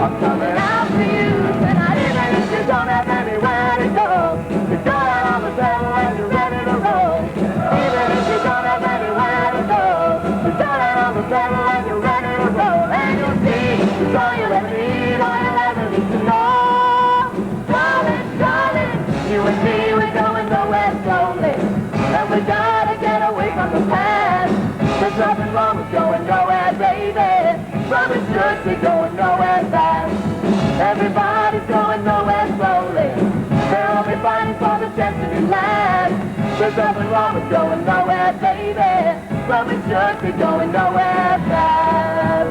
I'm coming out for you tonight. Even if you don't have anywhere to go, you got out on the pedal and you're ready to roll. Even if you don't have anywhere to go, you got out on the pedal and you're ready to roll. And you'll see it's all you ever need, all you'll ever need to know. Darling, darling, you and me, we're going nowhere slowly. And we gotta get away from the past. There's nothing wrong with going nowhere, baby. But we should be going nowhere fast. Everybody's going nowhere slowly. They're only fighting for the chance to be last. There's nothing wrong with going nowhere, baby. But we should be going nowhere fast.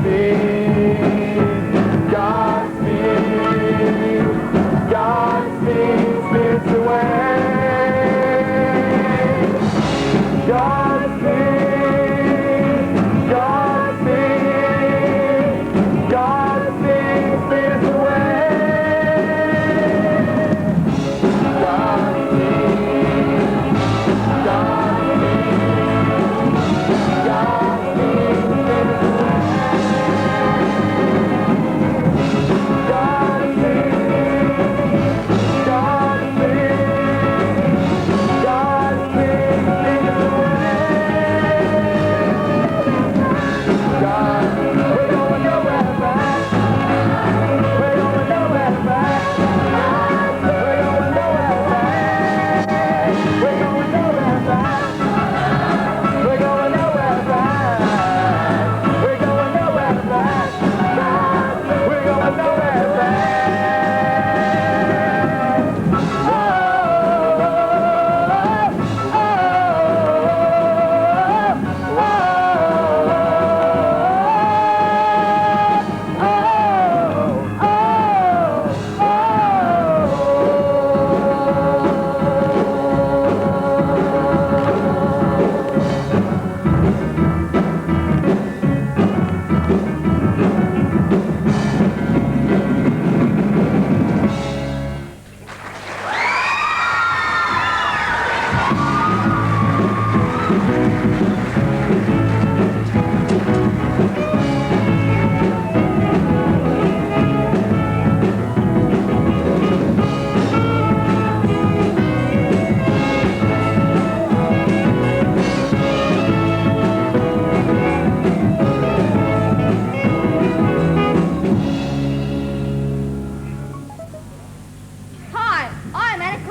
Godspeed, Godspeed, Godspeed, spirits away. Godspeed, Godspeed, Godspeed, spirits away.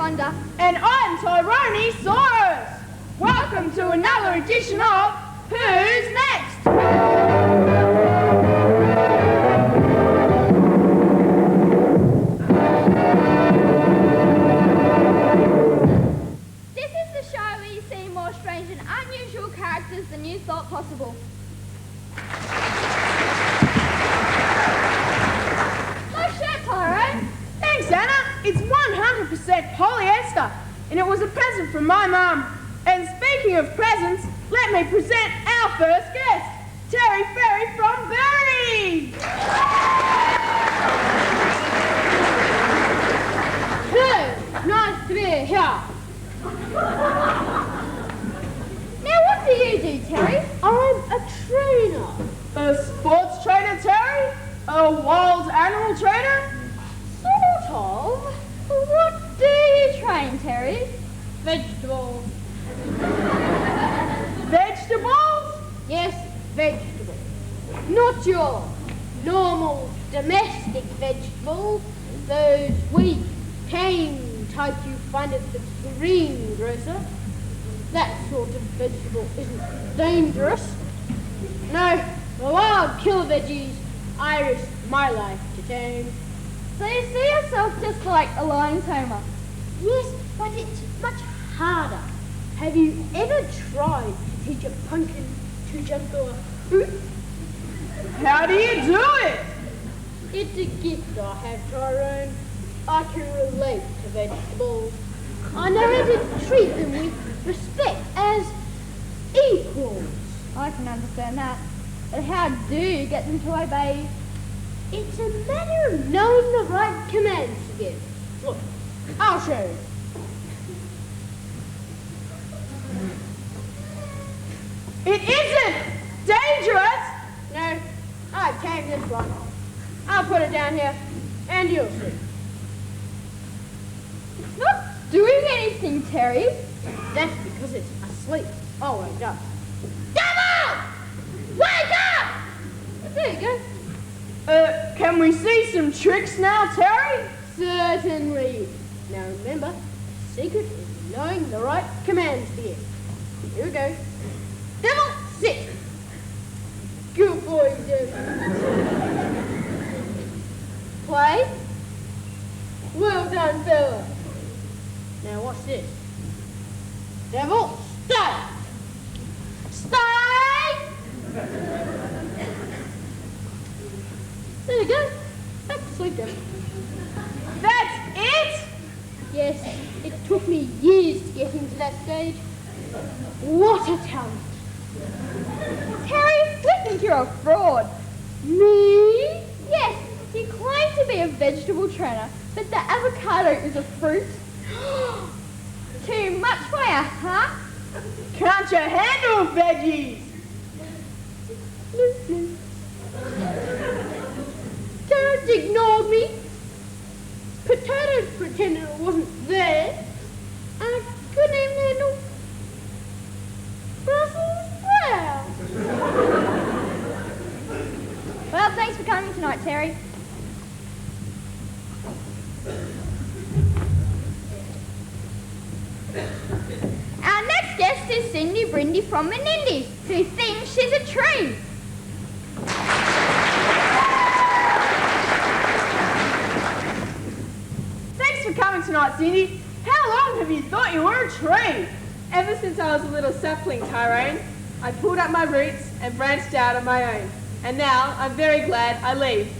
Wonder. And I'm Tyrannosaurus. Welcome to another edition of Who's Next? This is the show where you see more strange and unusual characters than you thought possible. Nice shirt, Tyrone. Thanks, Anna. It's 100% polyester, and it was a present from my mum. And speaking of presents, let me present our first guest, Terry Ferry from Berry. Hello, nice to be here. Now, what do you do, Terry? I'm a trainer. A sports trainer, Terry? A wild animal trainer? Sort of. What do you train, Terry? Vegetables. Vegetables? Yes, vegetables. Not your normal domestic vegetables. Those weak, tame type you find at the greengrocer. That sort of vegetable isn't dangerous. No, the wild killer veggies I risk my life to tame. So you see yourself just like a lion tamer? Yes, but it's much harder. Have you ever tried to teach a pumpkin to jump through a hoop? How do you do it? It's a gift I have, Tyrone. I can relate to vegetables. I know how to treat them with respect as equals. I can understand that. But how do you get them to obey? It's a matter of knowing the right commands to give. Look, I'll show you. It isn't dangerous! No, I've tamed this one. I'll put it down here, and you'll see. It's not doing anything, Terry. That's because it's asleep. Oh, wake up. Devil! Wake up! There you go. Can we see some tricks now, Terry? Certainly. Now remember, the secret is knowing the right commands to give. Here we go. Devil, sit! Good boy, Devil. Play. Well done, fella. Now what's this? Devil, stay! Stay! There you go. Back to sleep, Devil. That's it? Yes, it took me years to get into that stage. What a talent. Terry, we think you're a fraud. Me? Yes, you claim to be a vegetable trainer, but the avocado is a fruit. Too much for you, huh? Can't you handle veggies? Don't ignore me. Potatoes pretended it wasn't there. And I couldn't even handle Brussels sprouts. Well, thanks for coming tonight, Terry. Our next guest is Cindy Brindy from Menindee, who thinks she's a tree. Thanks for coming tonight, Cindy. How long have you thought you were a tree? Ever since I was a little sapling, Tyrone, I pulled up my roots and branched out on my own. And now I'm very glad I leave.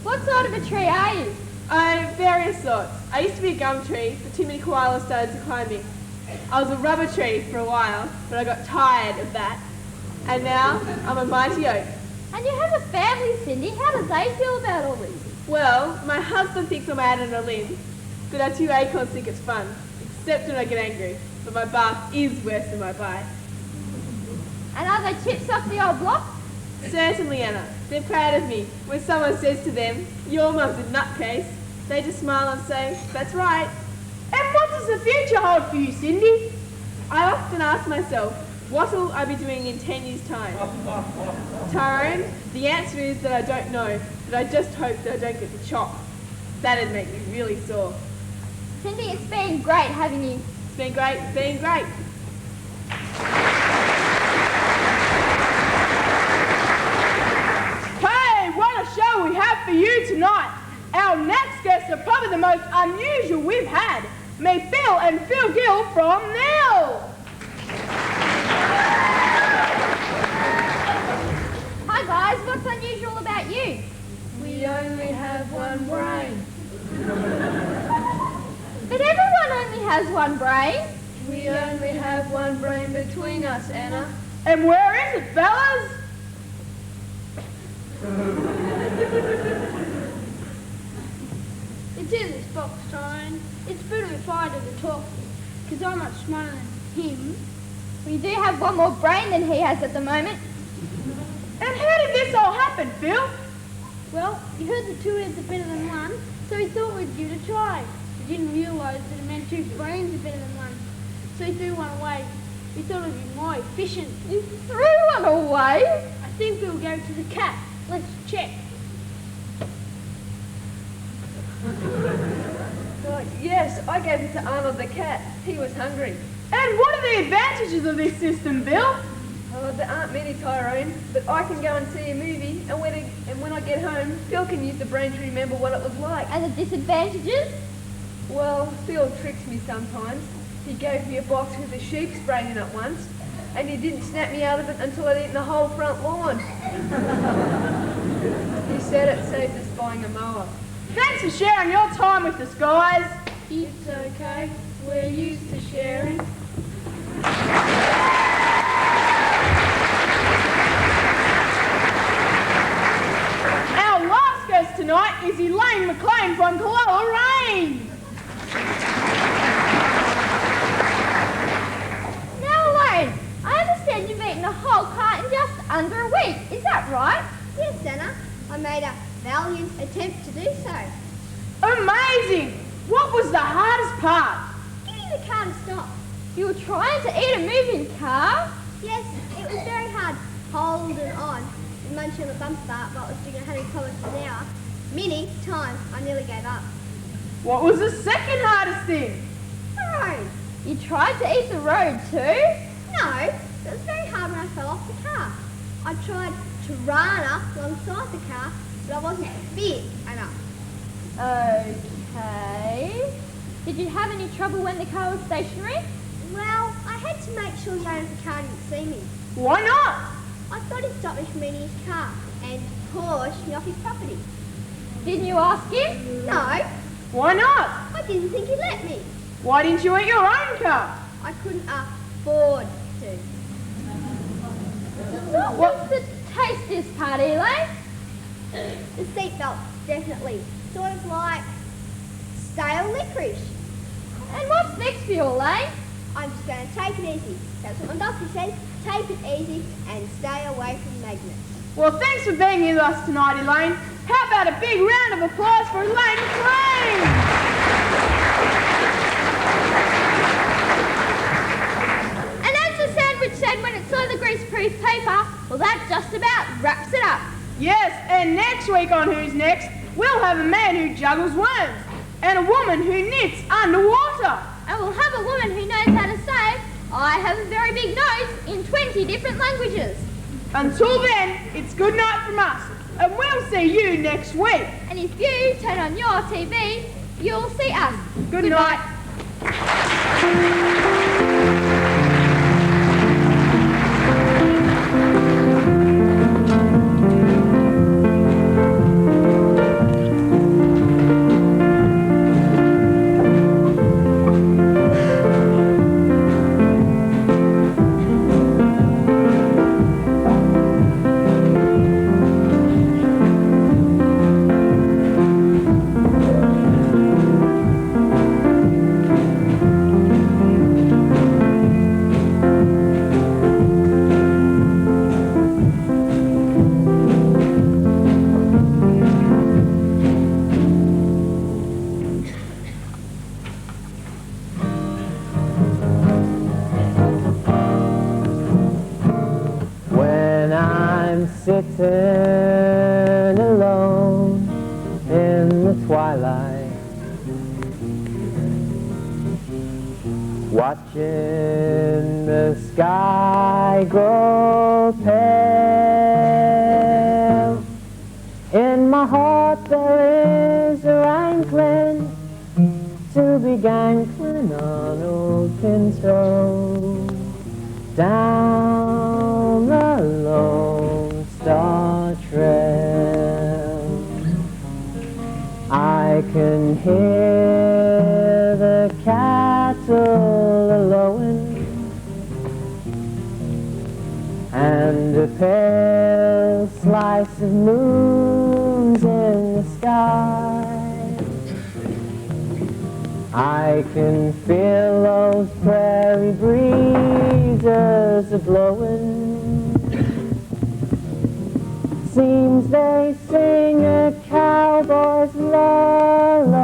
What sort of a tree are you? I'm various sorts. I used to be a gum tree, but too many koalas started to climb me. I was a rubber tree for a while, but I got tired of that. And now I'm a mighty oak. And you have a family, Cindy. How do they feel about all this? Well, my husband thinks I'm out on a limb, but our two acorns think it's fun, except when I get angry. But my bark is worse than my bite. And are they chips off the old block? Certainly, Anna. They're proud of me. When someone says to them, "Your mum's a nutcase," they just smile and say, "That's right." And what does the future hold for you, Cindy? I often ask myself, what will I be doing in 10 years' time? Tyrone, the answer is that I don't know, but I just hope that I don't get the chop. That'd make me really sore. Cindy, it's been great having you. It's been great, it's been great. Hey, what a show we have for you tonight. Our next guests are probably the most unusual we've had. Meet Bill and Phil Gill from Nil. Hi guys, what's unusual about you? We only have one brain. But everyone only has one brain. We only have one brain between us, Anna. And where is it, fellas? It's in this box, Tyrone. It's better if I do the talking, because I'm much smarter than him. We do have one more brain than he has at the moment. And how did this all happen, Phil? Well, you heard the two heads are better than one, so we thought we'd give it a try. We didn't realise that it meant two brains are better than one, so we threw one away. We thought it would be more efficient. You threw one away? I think we'll go to the cat. Let's check. Yes, I gave it to Arnold the cat. He was hungry. And what are the advantages of this system, Bill? Oh, there aren't many, Tyrone, but I can go and see a movie, and when I get home, Phil can use the brain to remember what it was like. And the disadvantages? Well, Phil tricks me sometimes. He gave me a box with a sheep's brain in it once, and he didn't snap me out of it until I'd eaten the whole front lawn. He said it saved us buying a mower. Thanks for sharing your time with us, guys. It's okay. We're used to sharing. Our last guest tonight is Elaine McLean from Calola Range. Now, Elaine, I understand you've eaten a whole cart in just under a week. Is that right? Yes, Anna. I made a valiant attempt to do so. Amazing! What was the hardest part? Getting the car to stop. You were trying to eat a moving car? Yes, it was very hard holding on and munching on the bump start while it was doing 100 kilometres an hour. Many times I nearly gave up. What was the second hardest thing? The road. You tried to eat the road too? No, it was very hard when I fell off the car. I tried to run up alongside the car, but I wasn't fit enough. Okay. Did you have any trouble when the car was stationary? Well, I had to make sure the owner of the car didn't see me. Why not? I thought he'd stop me from eating his car and push me off his property. Didn't you ask him? No. Why not? I didn't think he'd let me. Why didn't you eat your own car? I couldn't afford to. What was the tastiest part, Elaine? The seatbelt, definitely. Sort of like stale licorice. And what's next for you, Elaine? I'm just going to take it easy. That's what my doctor says. Take it easy and stay away from magnets. Well, thanks for being with us tonight, Elaine. How about a big round of applause for Elaine McLean? And as the sandwich said when it saw the grease-proof paper, well, that just about wraps it up. Yes, and next week on Who's Next, we'll have a man who juggles worms and a woman who knits underwater. And we'll have a woman who knows how to say, I have a very big nose in 20 different languages. Until then, it's good night from us, and we'll see you next week. And if you turn on your TV, you'll see us. Good night. Sitting alone in the twilight, watching the sky grow pale. In my heart there is a rankling to be gankling on old Pinto down the Lone Star Trail. I can hear the cattle a-lowing and a pale slice of moon's in the sky. I can feel those prairie breezes a-blowing. Seems they sing a cowboy's lullaby.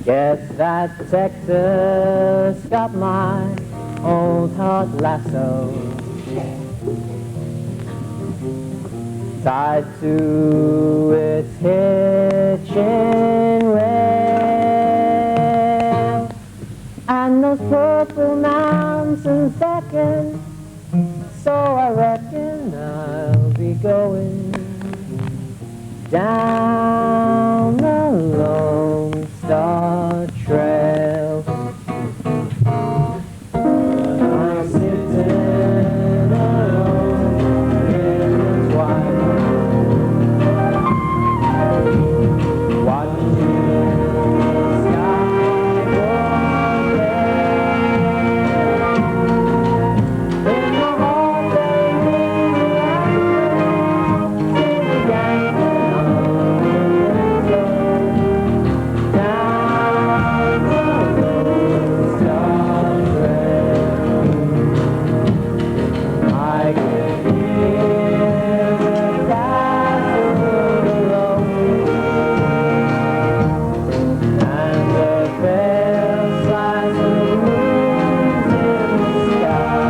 Guess that Texas got my old heart lasso tied to its hitching rail, and those purple mountains beckon, so I reckon I'll be going down the Lone Star Trail. I'm sitting alone in the twilight, watching the sky grow pale. In my heart there is a rankling down the Lone Star Trail. I can hear the cattle a-lowing and the pale slice of moon's in the sky.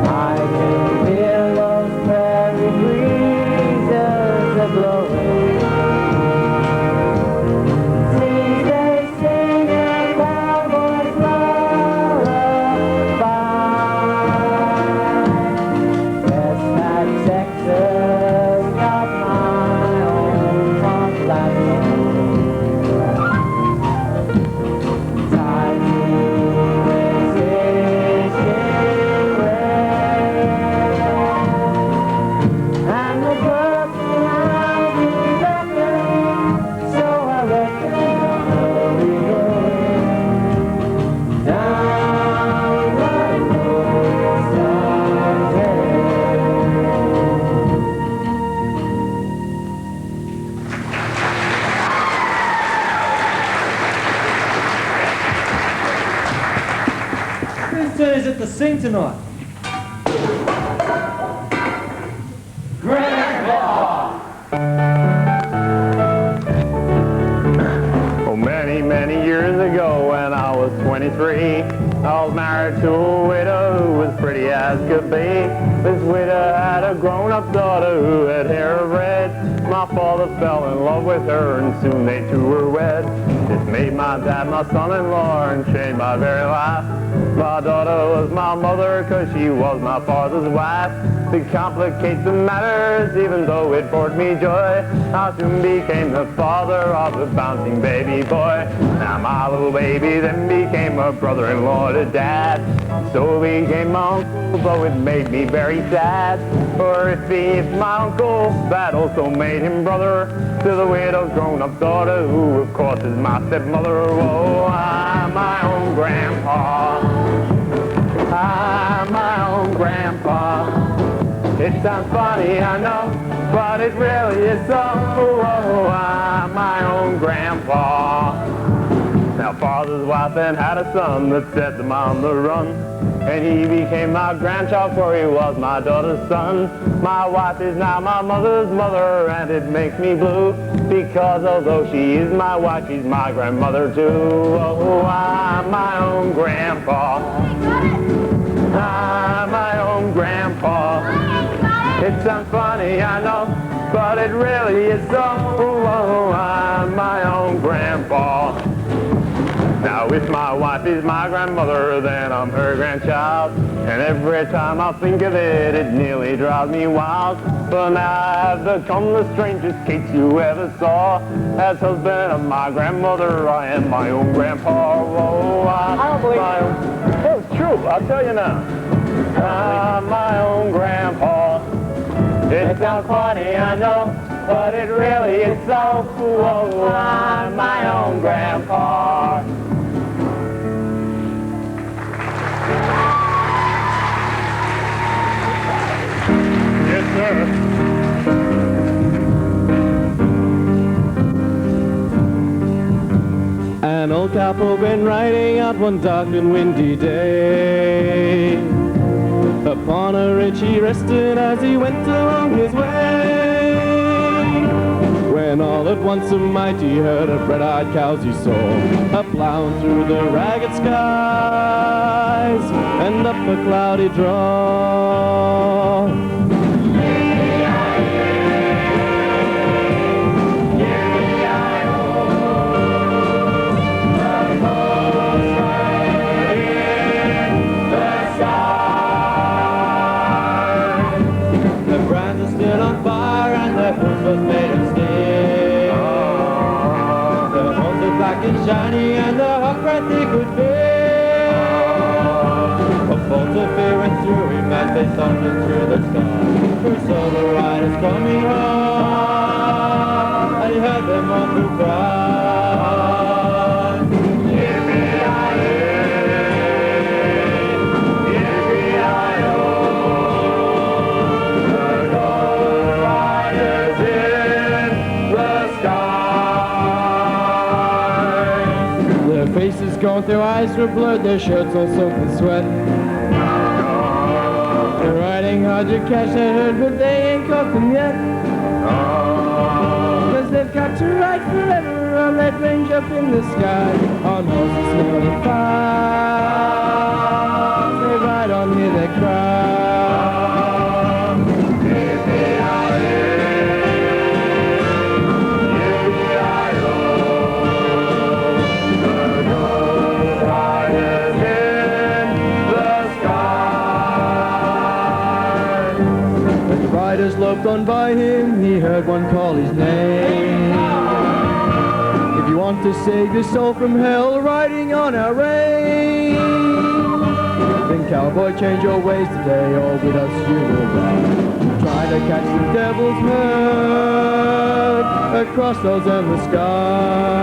I can feel those prairie breezes a-blowing. Seems they sing a cowboy's lullaby. Guess that Texas got my old heart lasso tied to its hitching rail, and the purple mountains beckon, so I reckon I'll be going down the Lone Star Trail. Whose turn is it to sing tonight? Oh, many, many years ago when I was 23, I was married to a widow who was pretty as could be. This widow had a grown-up daughter who had hair of red. My father fell in love with her and soon they two were wed. This made my dad my son-in-law and changed my very life. My daughter was my mother 'cause she was my father's wife. To complicate the matters, even though it brought me joy, I soon became the father of a bouncing baby boy. Now my little baby then became a brother-in-law to dad. So became my uncle, though it made me very sad. For if he is my uncle, that also made him brother to the widow's grown-up daughter, who of course is my stepmother. Oh, I'm my own grandpa. I'm my own grandpa. It sounds funny, I know, but it really is so. Oh, I'm my own grandpa. Now father's wife then had a son that set them on the run, and he became my grandchild, for he was my daughter's son. My wife is now my mother's mother, and it makes me blue, because although she is my wife, she's my grandmother too. Oh, I'm my own grandpa. I'm my own grandpa. It sounds funny, I know, but it really is so. I'm my own grandpa. Now if my wife is my grandmother, then I'm her grandchild. And every time I think of it, it nearly drives me wild. But now I have become the strangest case you ever saw. As husband of my grandmother, I am my own grandpa. Oh, I don't believe my own. Oh, it's true, I'll tell you now. I'm my own grandpa. It sounds funny, I know, but it really is so. Oh, I'm my own grandpa. Yes, sir. An old couple been riding out one dark and windy day. Upon a ridge he rested as he went along his way. When all at once a mighty herd of red-eyed cows he saw, a-plowing through the ragged skies and up a cloudy draw. Was made of steel. The horns are black and shiny, and the hawk right they could feel. A bolt of fear went through him as they thundered through the sky. For so the riders coming home, and he heard them all through cry. Going through eyes were blurred, their shirts all soaked with sweat. They're riding hard to catch that herd, but they ain't caught them yet. Cause they've got to ride forever on that range up in the sky, on horses smelling fire. They ride on, hear they cry. Loped on by him, he heard one call his name. If you want to save your soul from hell, riding on our range, then cowboy, change your ways today, or with us you will die. Try to catch the devil's herd across those endless skies.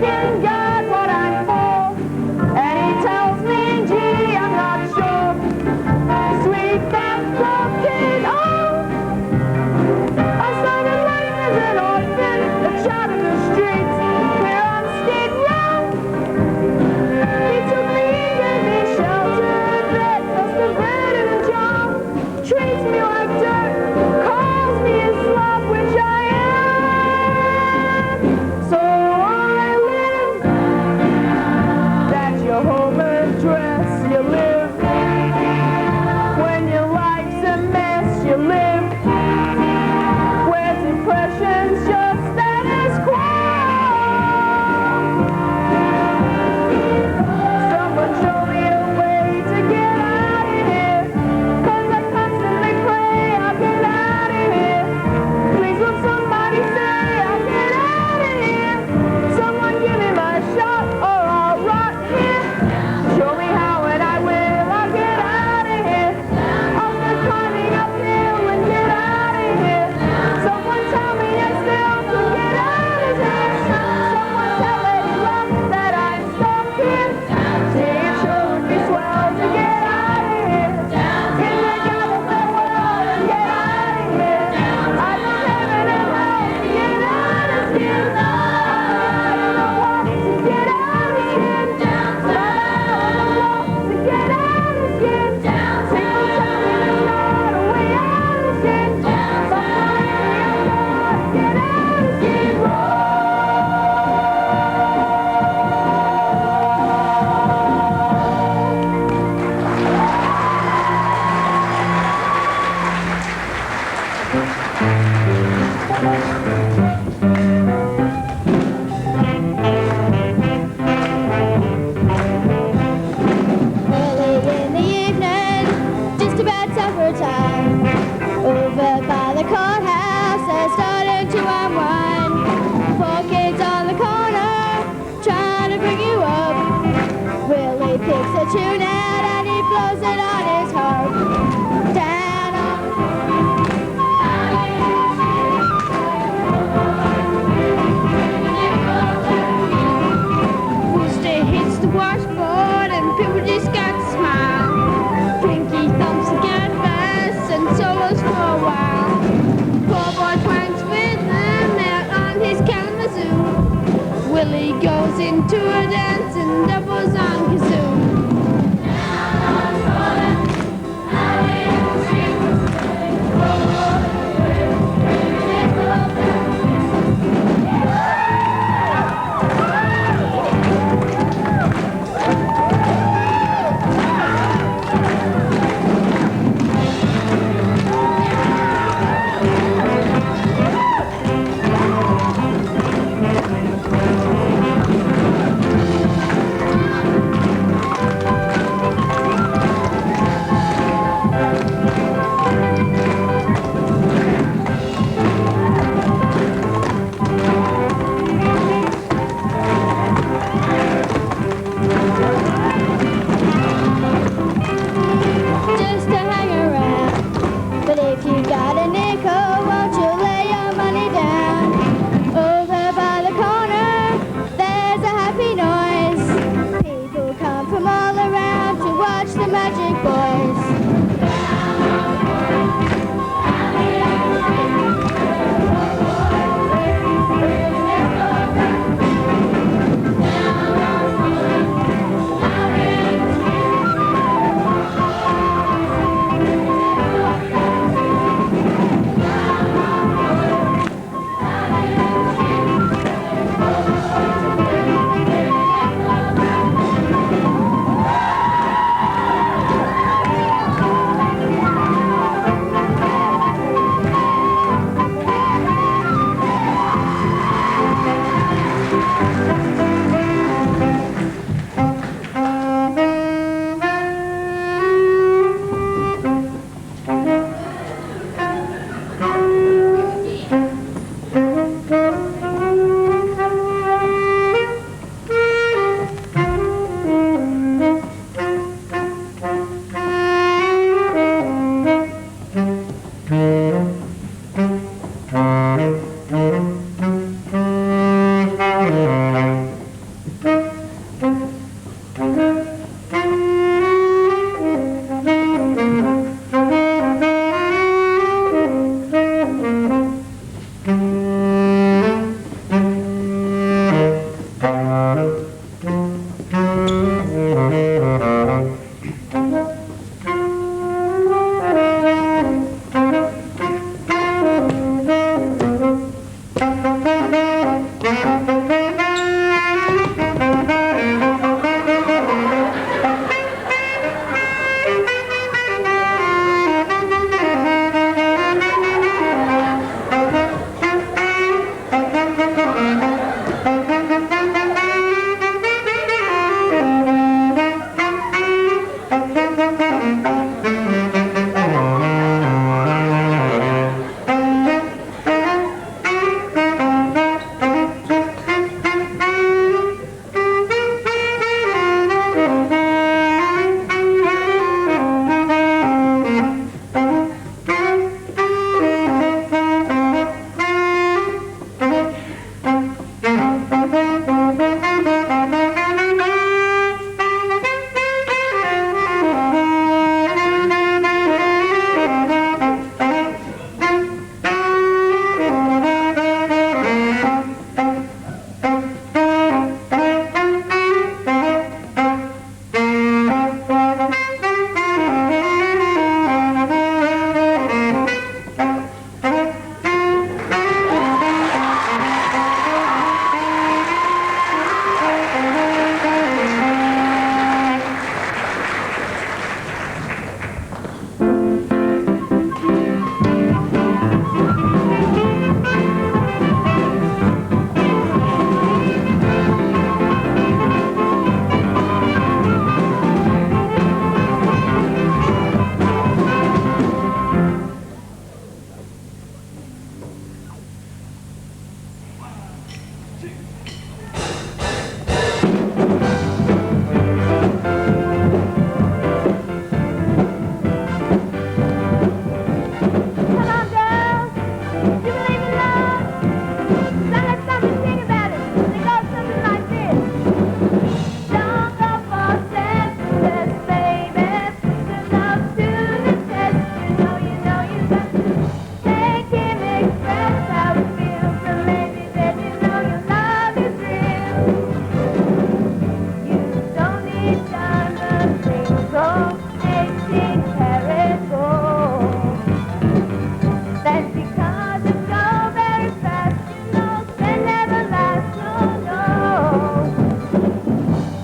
asking God what I'm for, and he tells me, gee, I'm not sure. Sweet Bethel kid, oh, I started life as an orphan, a child in the streets, where on Skid Row. He took me in, gave me shelter, bed, lost a bed and a job, treats me like dirt, calls me a slob, which I am. So I live, that's your home address, you live. When your life's a mess, you live. Where depression's your status quo. Someone show me a way to get out of here, 'cause I constantly pray I'll get out of here. Please will somebody say I'll get out of here. Someone give me my shot or I'll rot here. Show me how and I will, I'll get out of here. I'll start climbing uphill and get out of here. Someone tell me I still could get out of here. Someone tell Lady Luck that I'm stuck here. Say it sure would be swell to get out of here. In the gavel farewell and get out of here. I love heaven and hell to get out of here. I don't know what to get out of here. But I know the law to get out of here. People tell me there's not a way out of here. But believe me, I'm gonna get out of here. Early in the evening, just about supper time, over by the courthouse, they're starting to unwind. Four kids on the corner, trying to bring you up. Willie picks a tune out and he blows it on his harp. Down on Worcester hits the washboard and people just got to smile. Pinky thumps the canvas and solos for a while. Poor boy twangs with them out on his Kalamazoo. Willie goes into a dance and doubles on kazoo.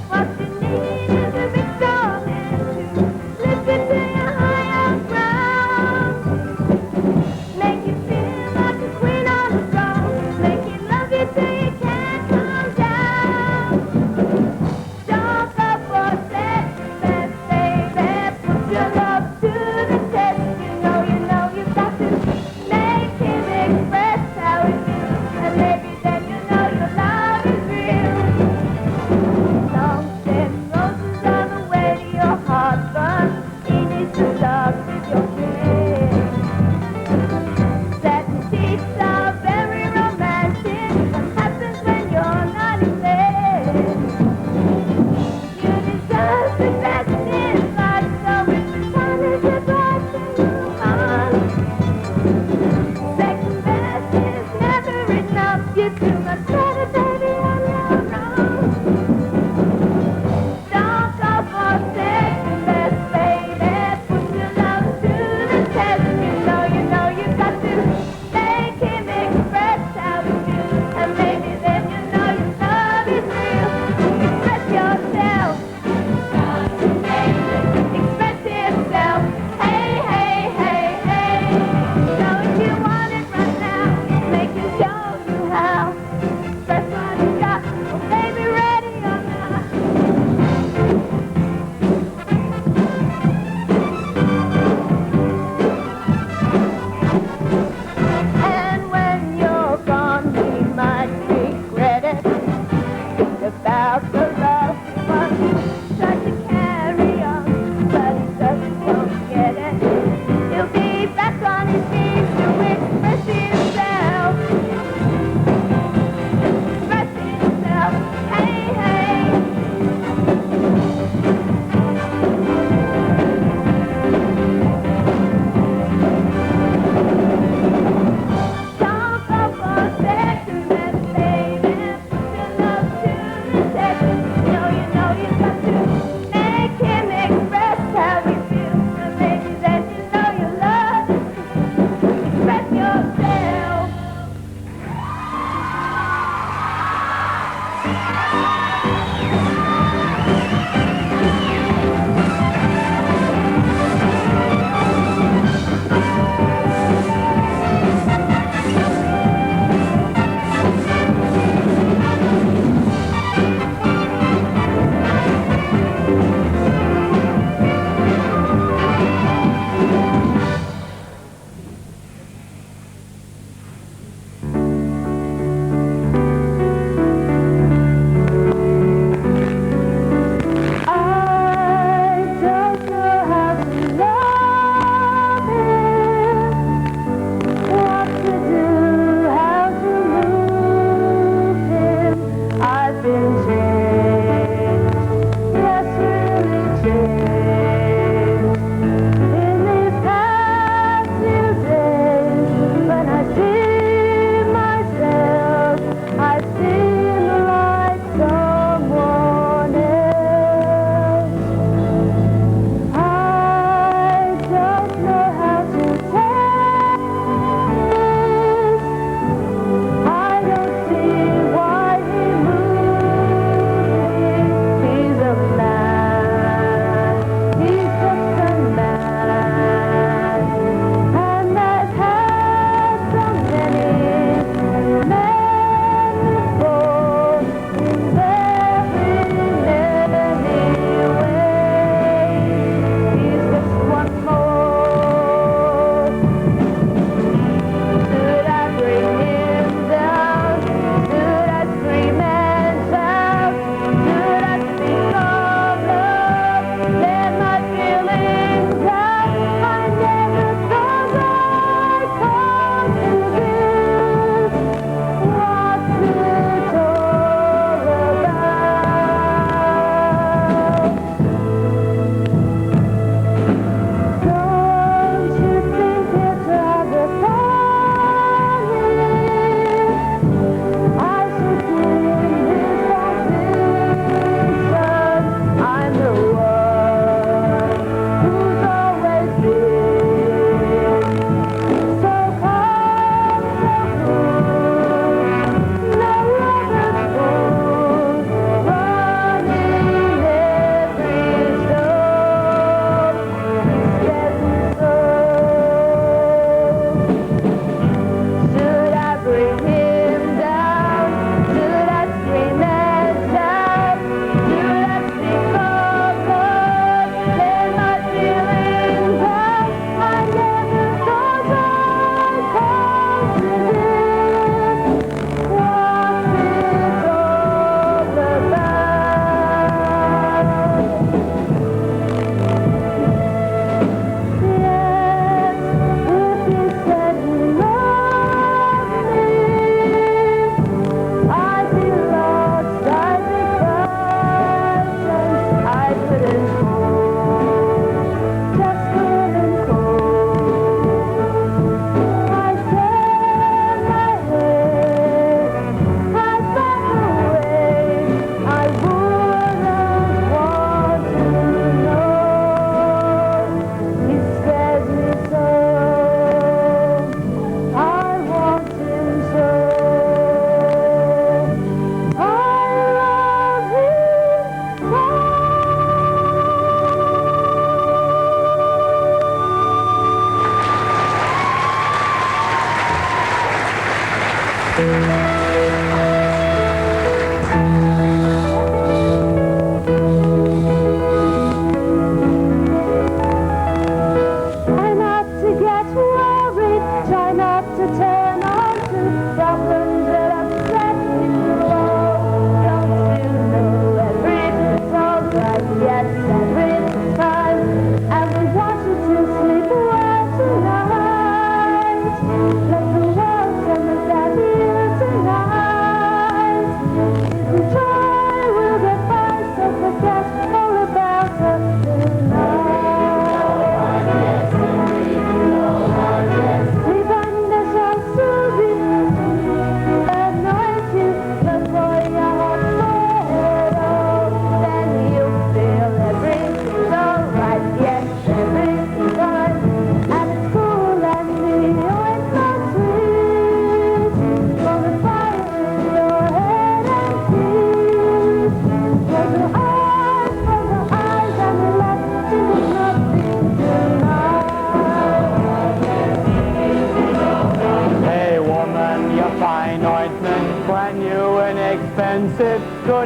What you need is a big strong hand to lift you to your higher ground. Make you feel like a queen on the throne. Make you love you till you can't come down. Don't go for sex, baby. Put your love to the test. You know you've got to make him express how he feels. And maybe then you know your love is real.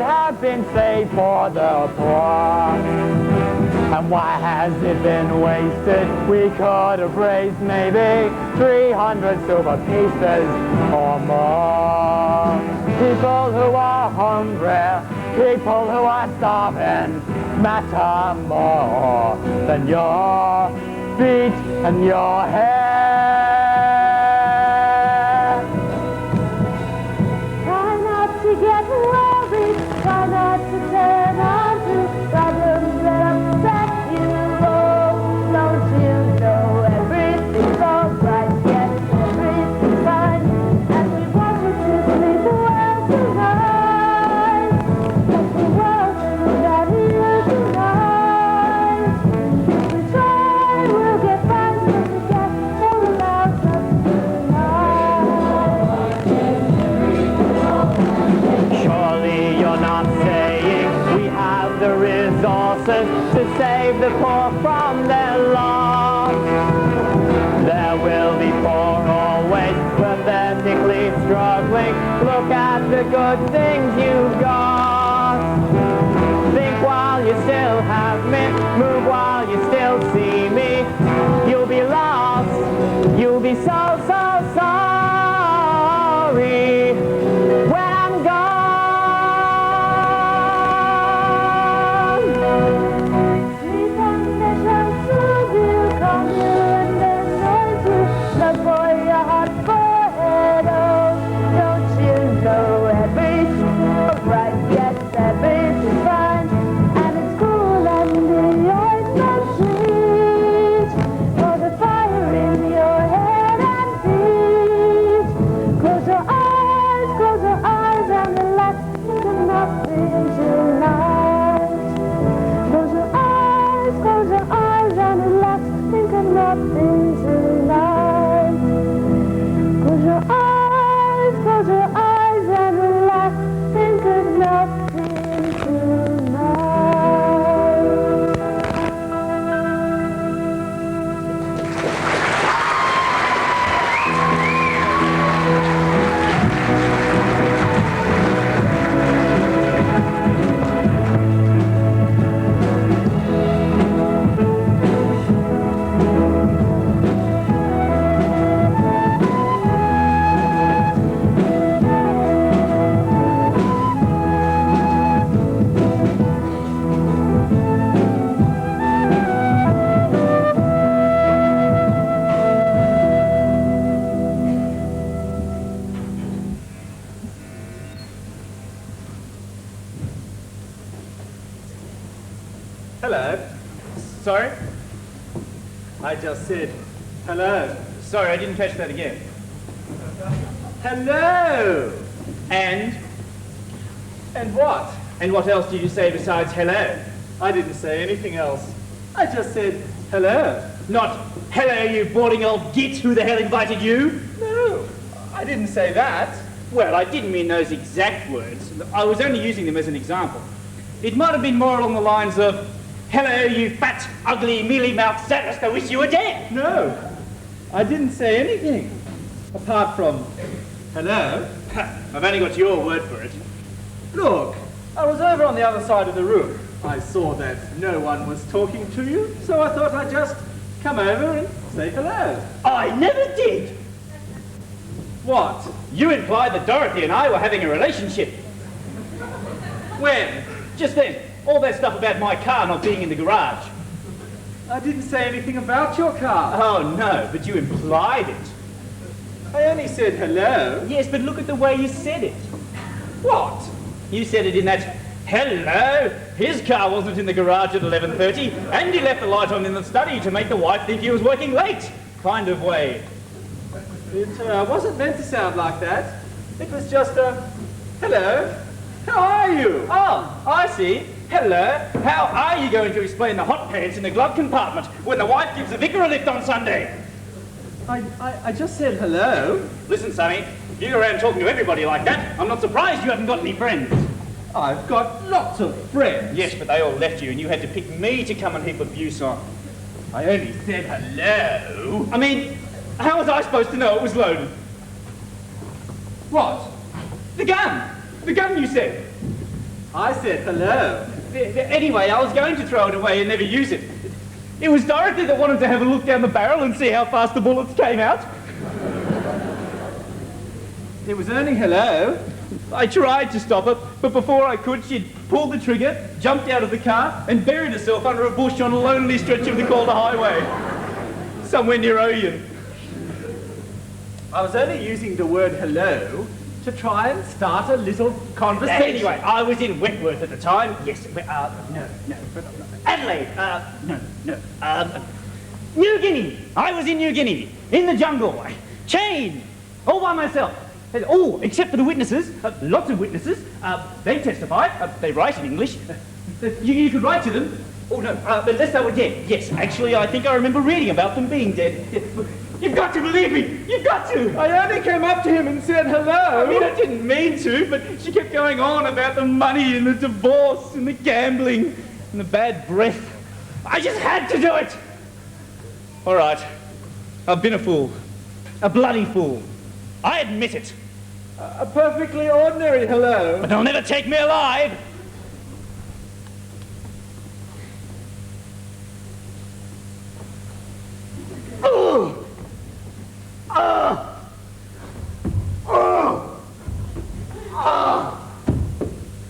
have been saved for the poor. And why has it been wasted? We could have raised maybe 300 silver pieces or more. People who are hungry, people who are starving, matter more than your feet and your hair. Try not to get worried, try not to turn on to problems that upset you. Oh, don't you know everything's alright, yes, everything's fine. And we want you to sleep well tonight. Let the world know that you tonight. If we try, we'll get by, so we get all about us tonight. Surely you're not saying we have the resources to save the poor from their loss. There will be poor always, pathetically struggling. Look at the good things you've got. Think while you still have me, move while you still see me. You'll be lost, you'll be so, so sorry when I'm gone. Sweet ambition soon will come you and then noise you. Love for your heart forehead, oh, don't you know everything's right, yes, everything's fine. And it's cool under your sweet. For the fire in your head and feet. Close your eyes and relax, think of nothing tonight. Close your eyes and relax, think of nothing tonight. Close your eyes and relax, think of nothing tonight. Hello. Sorry? I just said hello. Sorry, I didn't catch that again. Hello! And? And what? And what else did you say besides hello? I didn't say anything else. I just said hello. Not hello, you boring old git, who the hell invited you? No, I didn't say that. Well, I didn't mean those exact words. I was only using them as an example. It might have been more along the lines of, hello, you fat, ugly, mealy-mouthed satirist, I wish you were dead. No, I didn't say anything. Apart from, hello. I've only got your word for it. Look, I was over on the other side of the room. I saw that no one was talking to you, so I thought I'd just come over and say hello. I never did. What? You implied that Dorothy and I were having a relationship. When? Just then. All that stuff about my car not being in the garage. I didn't say anything about your car. Oh, no, but you implied it. I only said hello. Yes, but look at the way you said it. What? You said it in that, hello, his car wasn't in the garage at 11:30, and he left the light on in the study to make the wife think he was working late, kind of way. It wasn't meant to sound like that. It was just a, hello, how are you? Oh, I see. Hello, how are you going to explain the hot pants in the glove compartment when the wife gives the vicar a lift on Sunday? I just said hello. Listen, Sonny, if you go around talking to everybody like that, I'm not surprised you haven't got any friends. I've got lots of friends. Yes, but they all left you and you had to pick me to come and heap abuse on. I only said hello. I mean, how was I supposed to know it was loaded? What? The gun! The gun you said! I said hello. Anyway, I was going to throw it away and never use it. It was Dorothy that wanted to have a look down the barrel and see how fast the bullets came out. It was only hello. I tried to stop her, but before I could, she'd pulled the trigger, jumped out of the car, and buried herself under a bush on a lonely stretch of the Calder Highway, somewhere near Oyen. I was only using the word hello to try and start a little conversation. Anyway, I was in Wentworth at the time. Yes, no. Adelaide, no. New Guinea. I was in New Guinea, in the jungle, chained, all by myself. Oh, except for the witnesses, lots of witnesses. They testify. They write in English. You could write to them. Oh, no, unless they were dead. Yes, actually, I think I remember reading about them being dead. You've got to believe me. You've got to. I only came up to him and said hello. I mean, I didn't mean to, but she kept going on about the money and the divorce and the gambling and the bad breath. I just had to do it. All right. I've been a fool. A bloody fool. I admit it. A perfectly ordinary hello. But they'll never take me alive. Oh! Oh! Oh! Oh!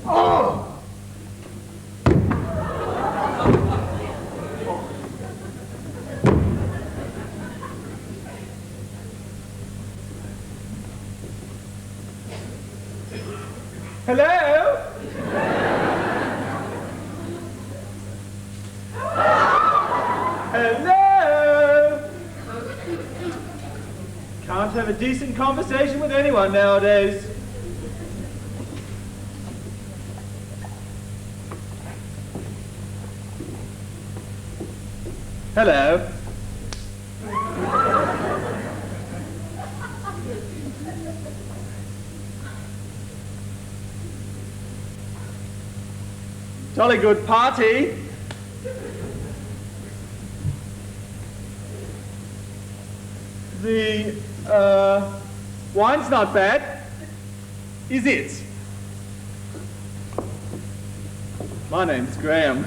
Oh! Hello? Hello? Can't have a decent conversation with anyone nowadays. Hello? Jolly good party. The, wine's not bad, is it? My name's Graham.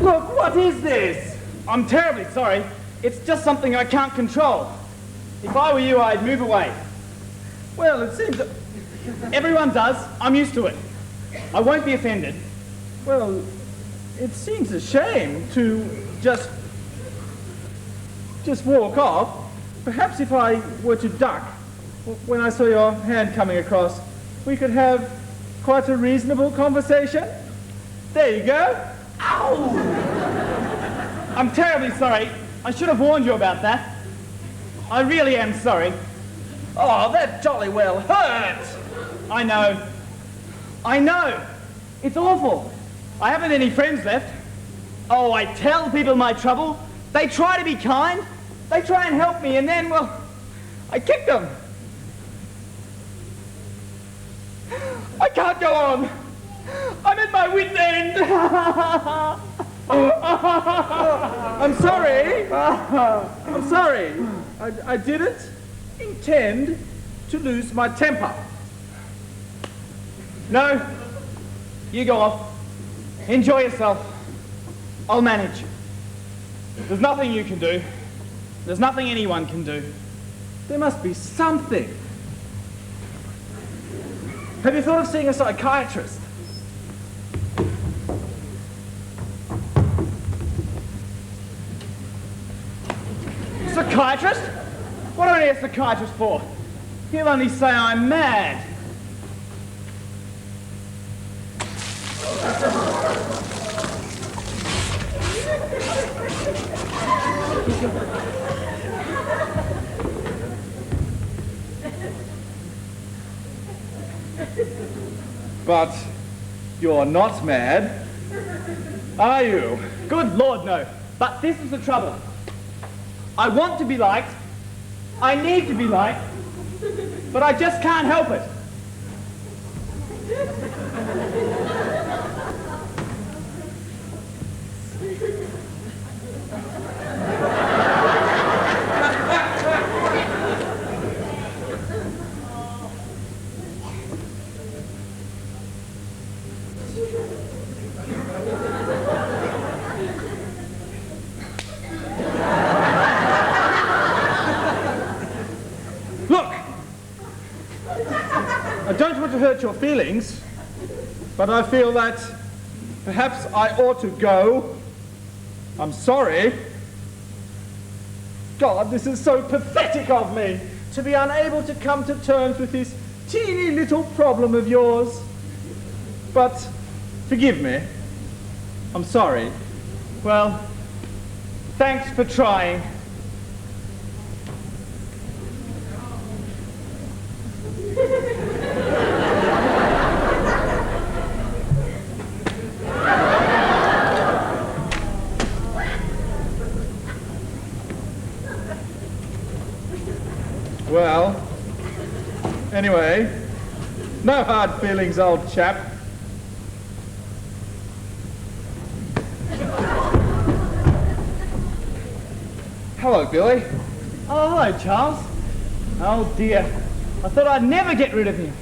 Look, what is this? I'm terribly sorry. It's just something I can't control. If I were you, I'd move away. Well, it seems that everyone does. I'm used to it. I won't be offended. Well, it seems a shame to just walk off. Perhaps if I were to duck when I saw your hand coming across, we could have quite a reasonable conversation. There you go. Ow! I'm terribly sorry. I should have warned you about that. I really am sorry. Oh, that jolly well hurt. I know. I know. It's awful. I haven't any friends left. Oh, I tell people my trouble. They try to be kind. They try and help me, and then, well, I kick them. I can't go on. I'm at my wit's end. I'm sorry. I'm sorry. I didn't intend to lose my temper. No. You go off. Enjoy yourself. I'll manage. There's nothing you can do. There's nothing anyone can do. There must be something. Have you thought of seeing a psychiatrist? Psychiatrist? What do I need a psychiatrist for? He'll only say I'm mad. But you're not mad, are you? Good Lord, no. But this is the trouble. I want to be liked. I need to be liked. But I just can't help it. to hurt your feelings, but I feel that perhaps I ought to go. I'm sorry. God, this is so pathetic of me, to be unable to come to terms with this teeny little problem of yours. But forgive me. I'm sorry. Well, thanks for trying. Well, anyway, no hard feelings, old chap. Hello, Billy. Oh, hello, Charles. Oh, dear. I thought I'd never get rid of him.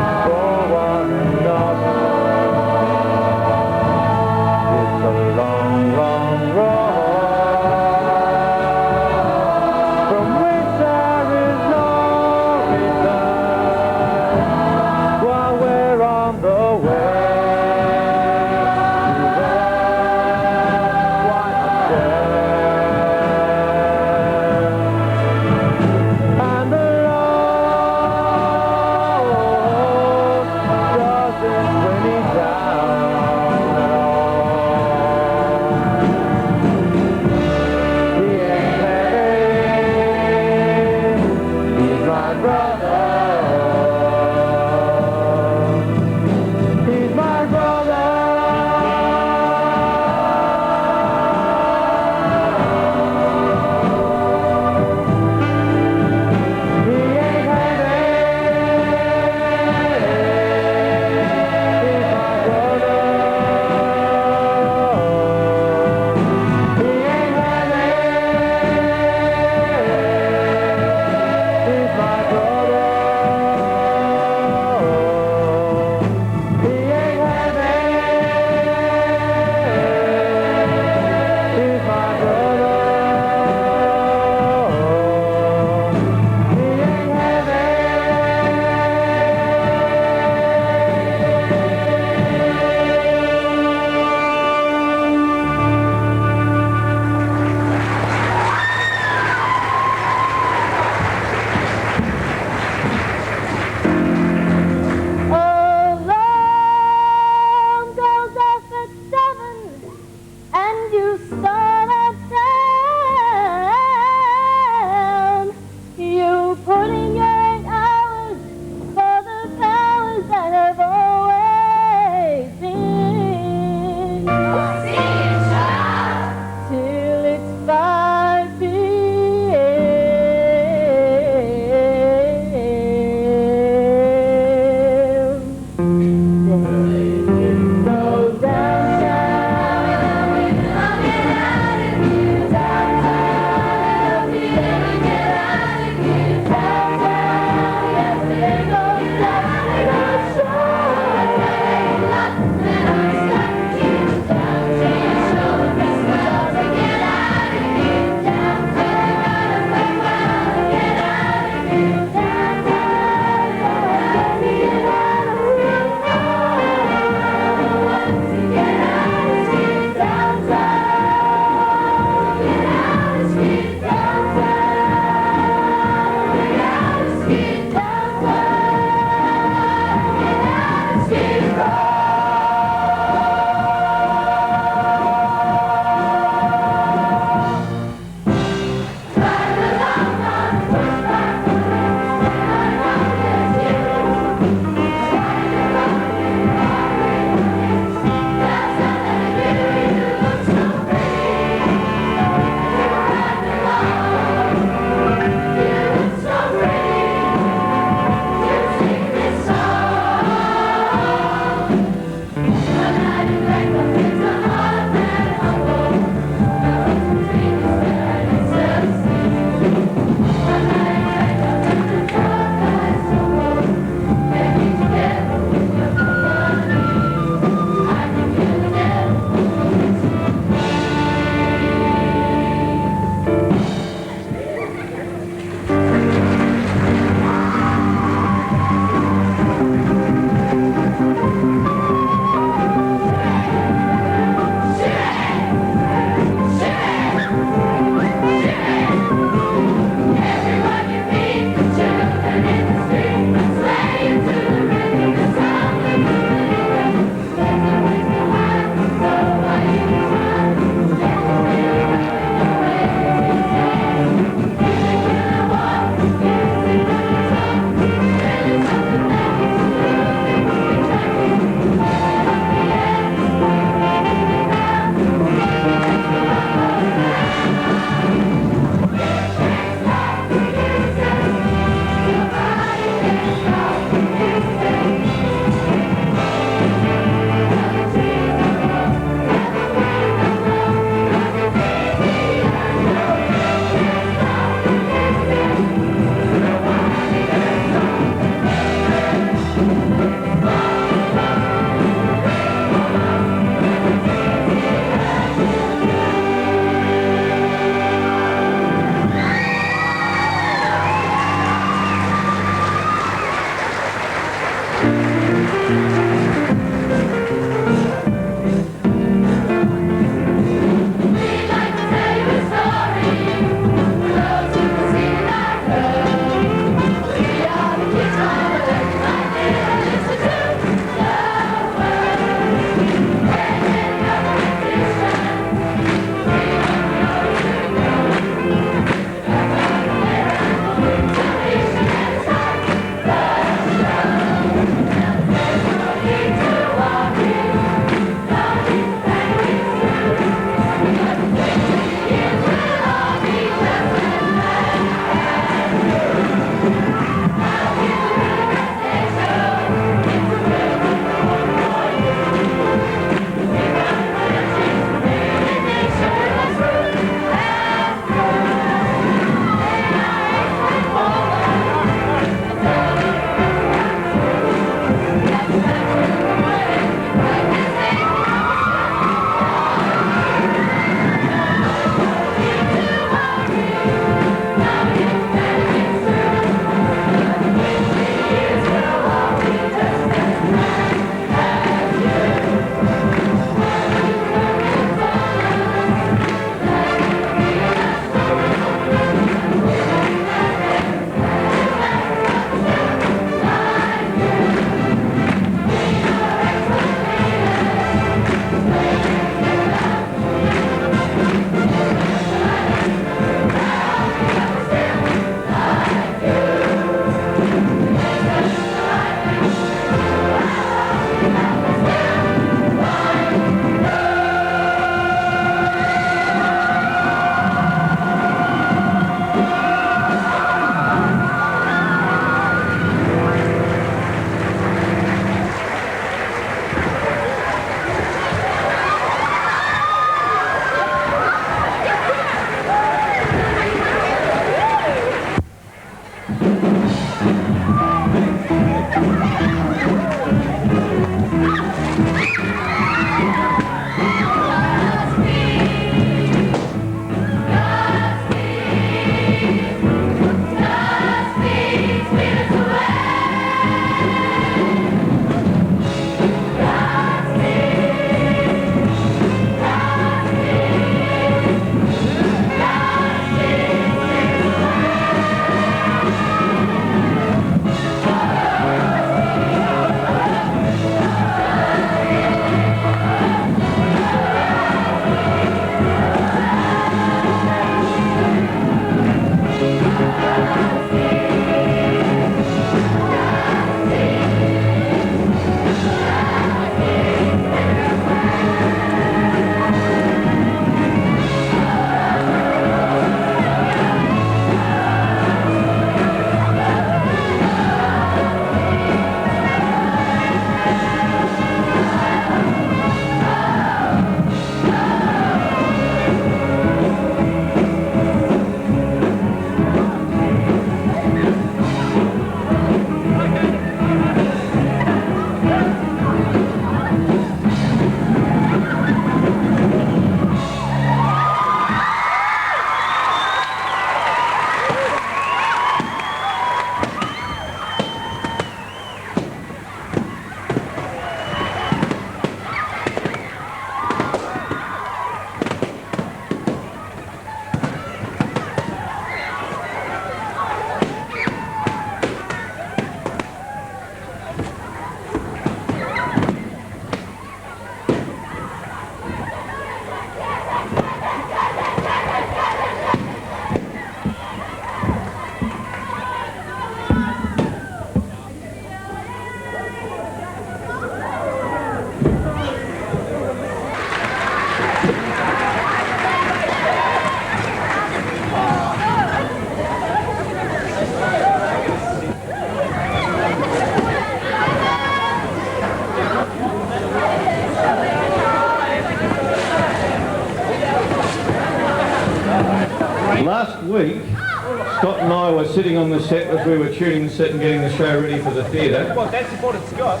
were sitting on the set as we were tuning the set and getting the show ready for the theatre. Well, that's important, Scott.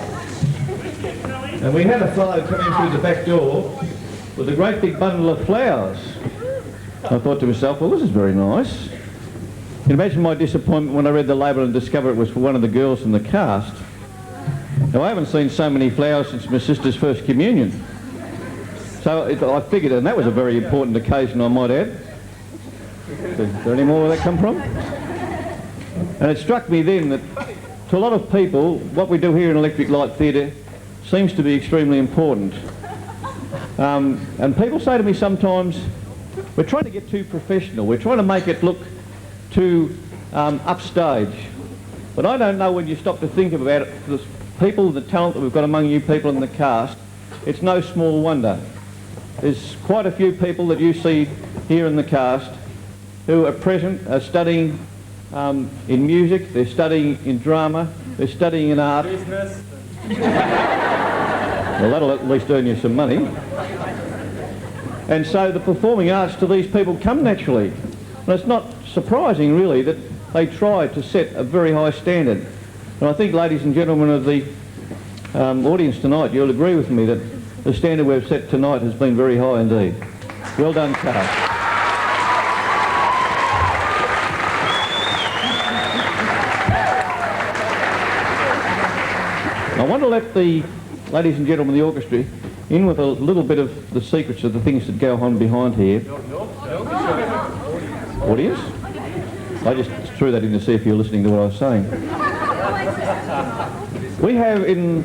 And we had a fellow coming through the back door with a great big bundle of flowers. I thought to myself, well, this is very nice. You can imagine my disappointment when I read the label and discovered it was for one of the girls in the cast. Now, I haven't seen so many flowers since my sister's first communion. So I figured, and that was a very important occasion, I might add. Is there any more where that come from? And it struck me then that to a lot of people, what we do here in Electric Light Theatre seems to be extremely important. And people say to me sometimes, we're trying to get too professional, we're trying to make it look too upstage. But I don't know when you stop to think about it, the people, the talent that we've got among you people in the cast, it's no small wonder. There's quite a few people that you see here in the cast who are present, are studying in music, they're studying in drama, they're studying in art. Business. Well, that'll at least earn you some money. And so the performing arts to these people come naturally. And it's not surprising, really, that they try to set a very high standard. And I think, ladies and gentlemen of the audience tonight, you'll agree with me that the standard we've set tonight has been very high indeed. Well done, cast. I want to let the ladies and gentlemen of the orchestra in with a little bit of the secrets of the things that go on behind here. Audience? I just threw that in to see if you're listening to what I was saying. We have in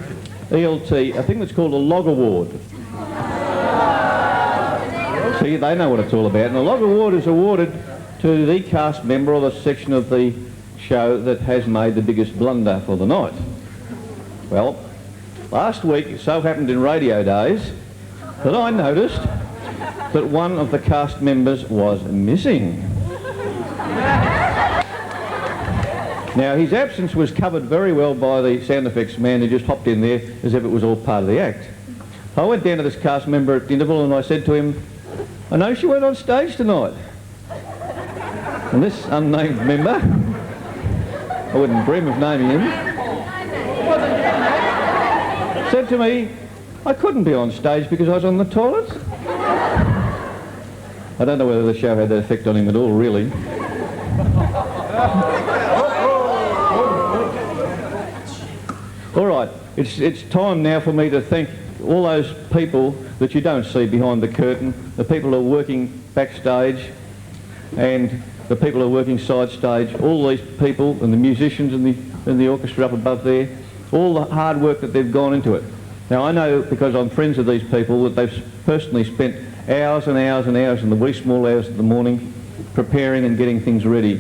ELT a thing that's called a log award. See, they know what it's all about. And a log award is awarded to the cast member or the section of the show that has made the biggest blunder for the night. Well, last week it so happened in radio days that I noticed that one of the cast members was missing. Now, his absence was covered very well by the sound effects man who just hopped in there as if it was all part of the act. I went down to this cast member at the interval and I said to him, I noticed you weren't on stage tonight. And this unnamed member, I wouldn't dream of naming him, said to me, I couldn't be on stage because I was on the toilet. I don't know whether the show had that effect on him at all, really. All right, it's time now for me to thank all those people that you don't see behind the curtain, the people who are working backstage and the people who are working side stage, all these people and the musicians and the orchestra up above there, all the hard work that they've gone into it. Now I know, because I'm friends of these people, that they've personally spent hours and hours and hours in the wee small hours of the morning preparing and getting things ready.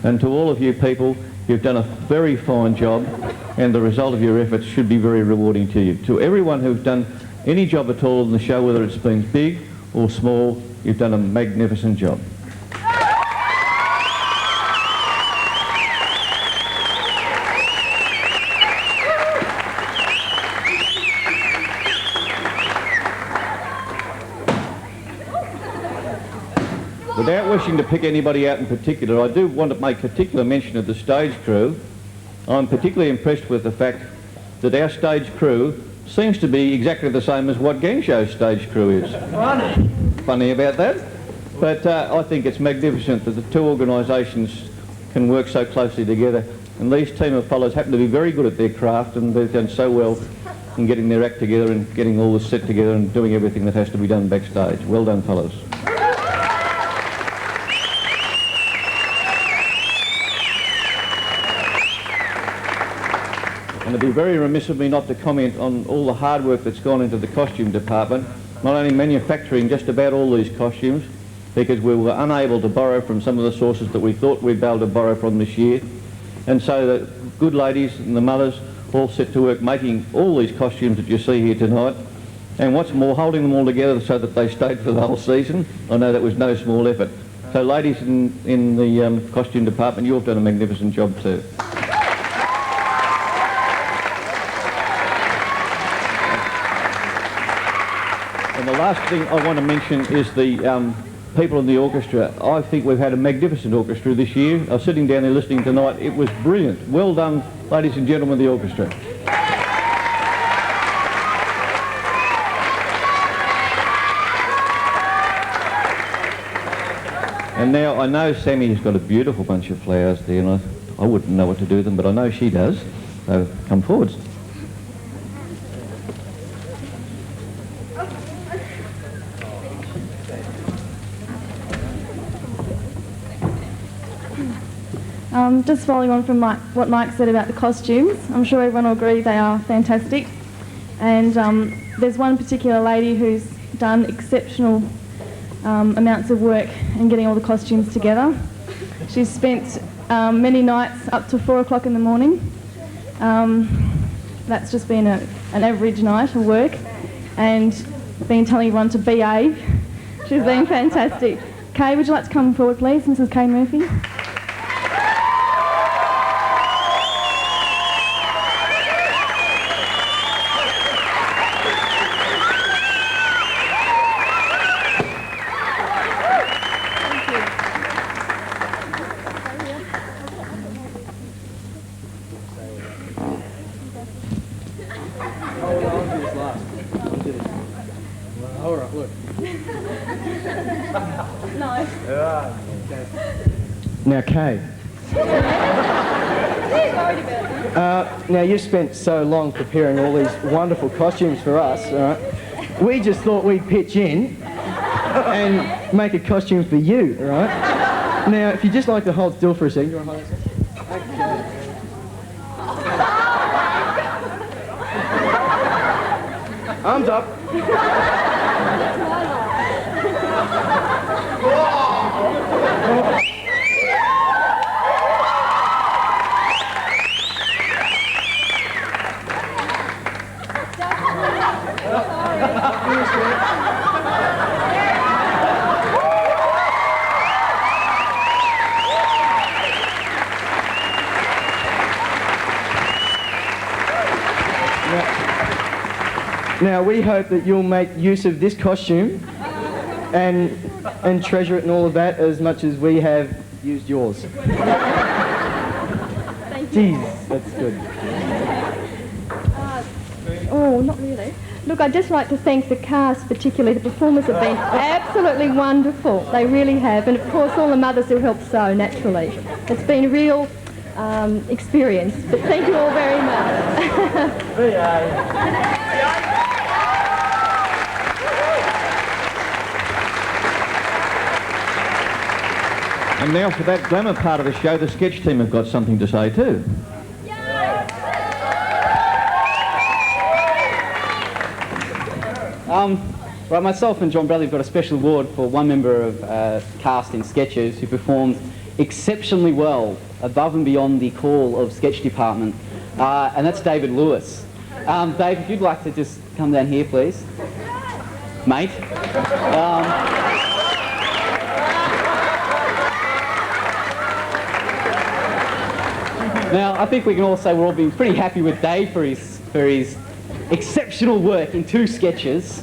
And to all of you people, you've done a very fine job, and the result of your efforts should be very rewarding to you. To everyone who's done any job at all in the show, whether it's been big or small, you've done a magnificent job. Without wishing to pick anybody out in particular, I do want to make particular mention of the stage crew. I'm particularly impressed with the fact that our stage crew seems to be exactly the same as what Gang Show's stage crew is. Funny about that. But I think it's magnificent that the two organisations can work so closely together. And these team of fellows happen to be very good at their craft, and they've done so well in getting their act together and getting all this set together and doing everything that has to be done backstage. Well done, fellows. And it'd be very remiss of me not to comment on all the hard work that's gone into the costume department, not only manufacturing just about all these costumes, because we were unable to borrow from some of the sources that we thought we'd be able to borrow from this year. And so the good ladies and the mothers all set to work making all these costumes that you see here tonight. And what's more, holding them all together so that they stayed for the whole season. I know that was no small effort. So ladies in the costume department, you've done a magnificent job too. And the last thing I want to mention is the people in the orchestra. I think we've had a magnificent orchestra this year. I was sitting down there listening tonight. It was brilliant. Well done, ladies and gentlemen of the orchestra. And now I know Sammy has got a beautiful bunch of flowers there, and I wouldn't know what to do with them, but I know she does. So come forwards. Just following on from what Mike said about the costumes, I'm sure everyone will agree they are fantastic. And there's one particular lady who's done exceptional amounts of work in getting all the costumes together. She's spent many nights up to 4 o'clock in the morning. That's just been an average night of work, and been telling everyone to behave. She's been fantastic. Kay, would you like to come forward, please, Mrs. Kay Murphy? Now, Kay. Now, you spent so long preparing all these wonderful costumes for us, all right? We just thought we'd pitch in and make a costume for you, all right? Now, if you'd just like to hold still for a second. Do you want to hold that? Arms up. Now, we hope that you'll make use of this costume and treasure it and all of that as much as we have used yours. Thank you. Jeez, that's good. Oh, not really. Look, I'd just like to thank the cast, particularly. The performers have been absolutely wonderful. They really have. And, of course, all the mothers who helped sew, naturally. It's been a real experience. But thank you all very much. And now for that glamour part of the show, the sketch team have got something to say too. Right, myself and John Bradley have got a special award for one member of cast in Sketches who performed exceptionally well, above and beyond the call of sketch department, and that's David Lewis. Dave, if you'd like to just come down here, please. Mate. Now, I think we can all say we're all being pretty happy with Dave for his exceptional work in 2 sketches.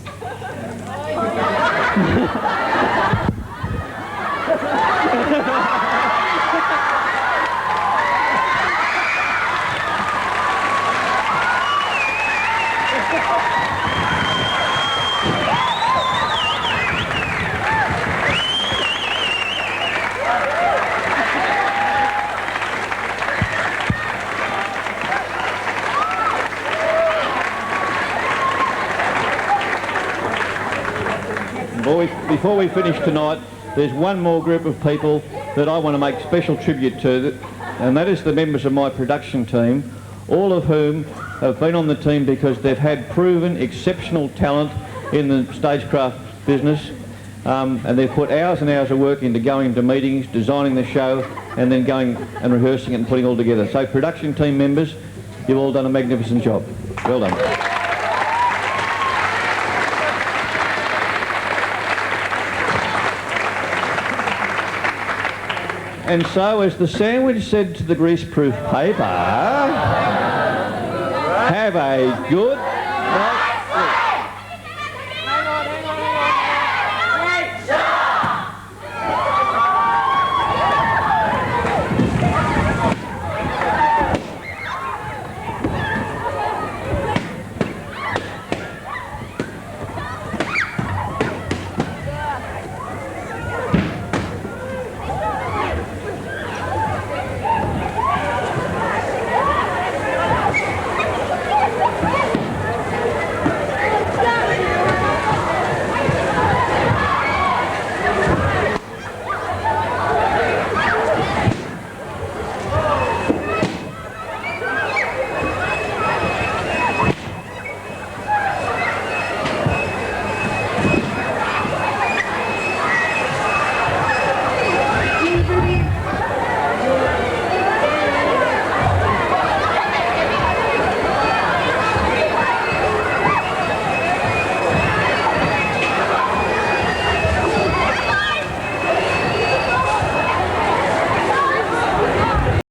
Before we finish tonight, there's one more group of people that I want to make special tribute to, and that is the members of my production team, all of whom have been on the team because they've had proven exceptional talent in the stagecraft business, and they've put hours and hours of work into going to meetings, designing the show, and then going and rehearsing it and putting it all together. So production team members, you've all done a magnificent job. Well done. And so, as the sandwich said to the greaseproof paper, have a good night.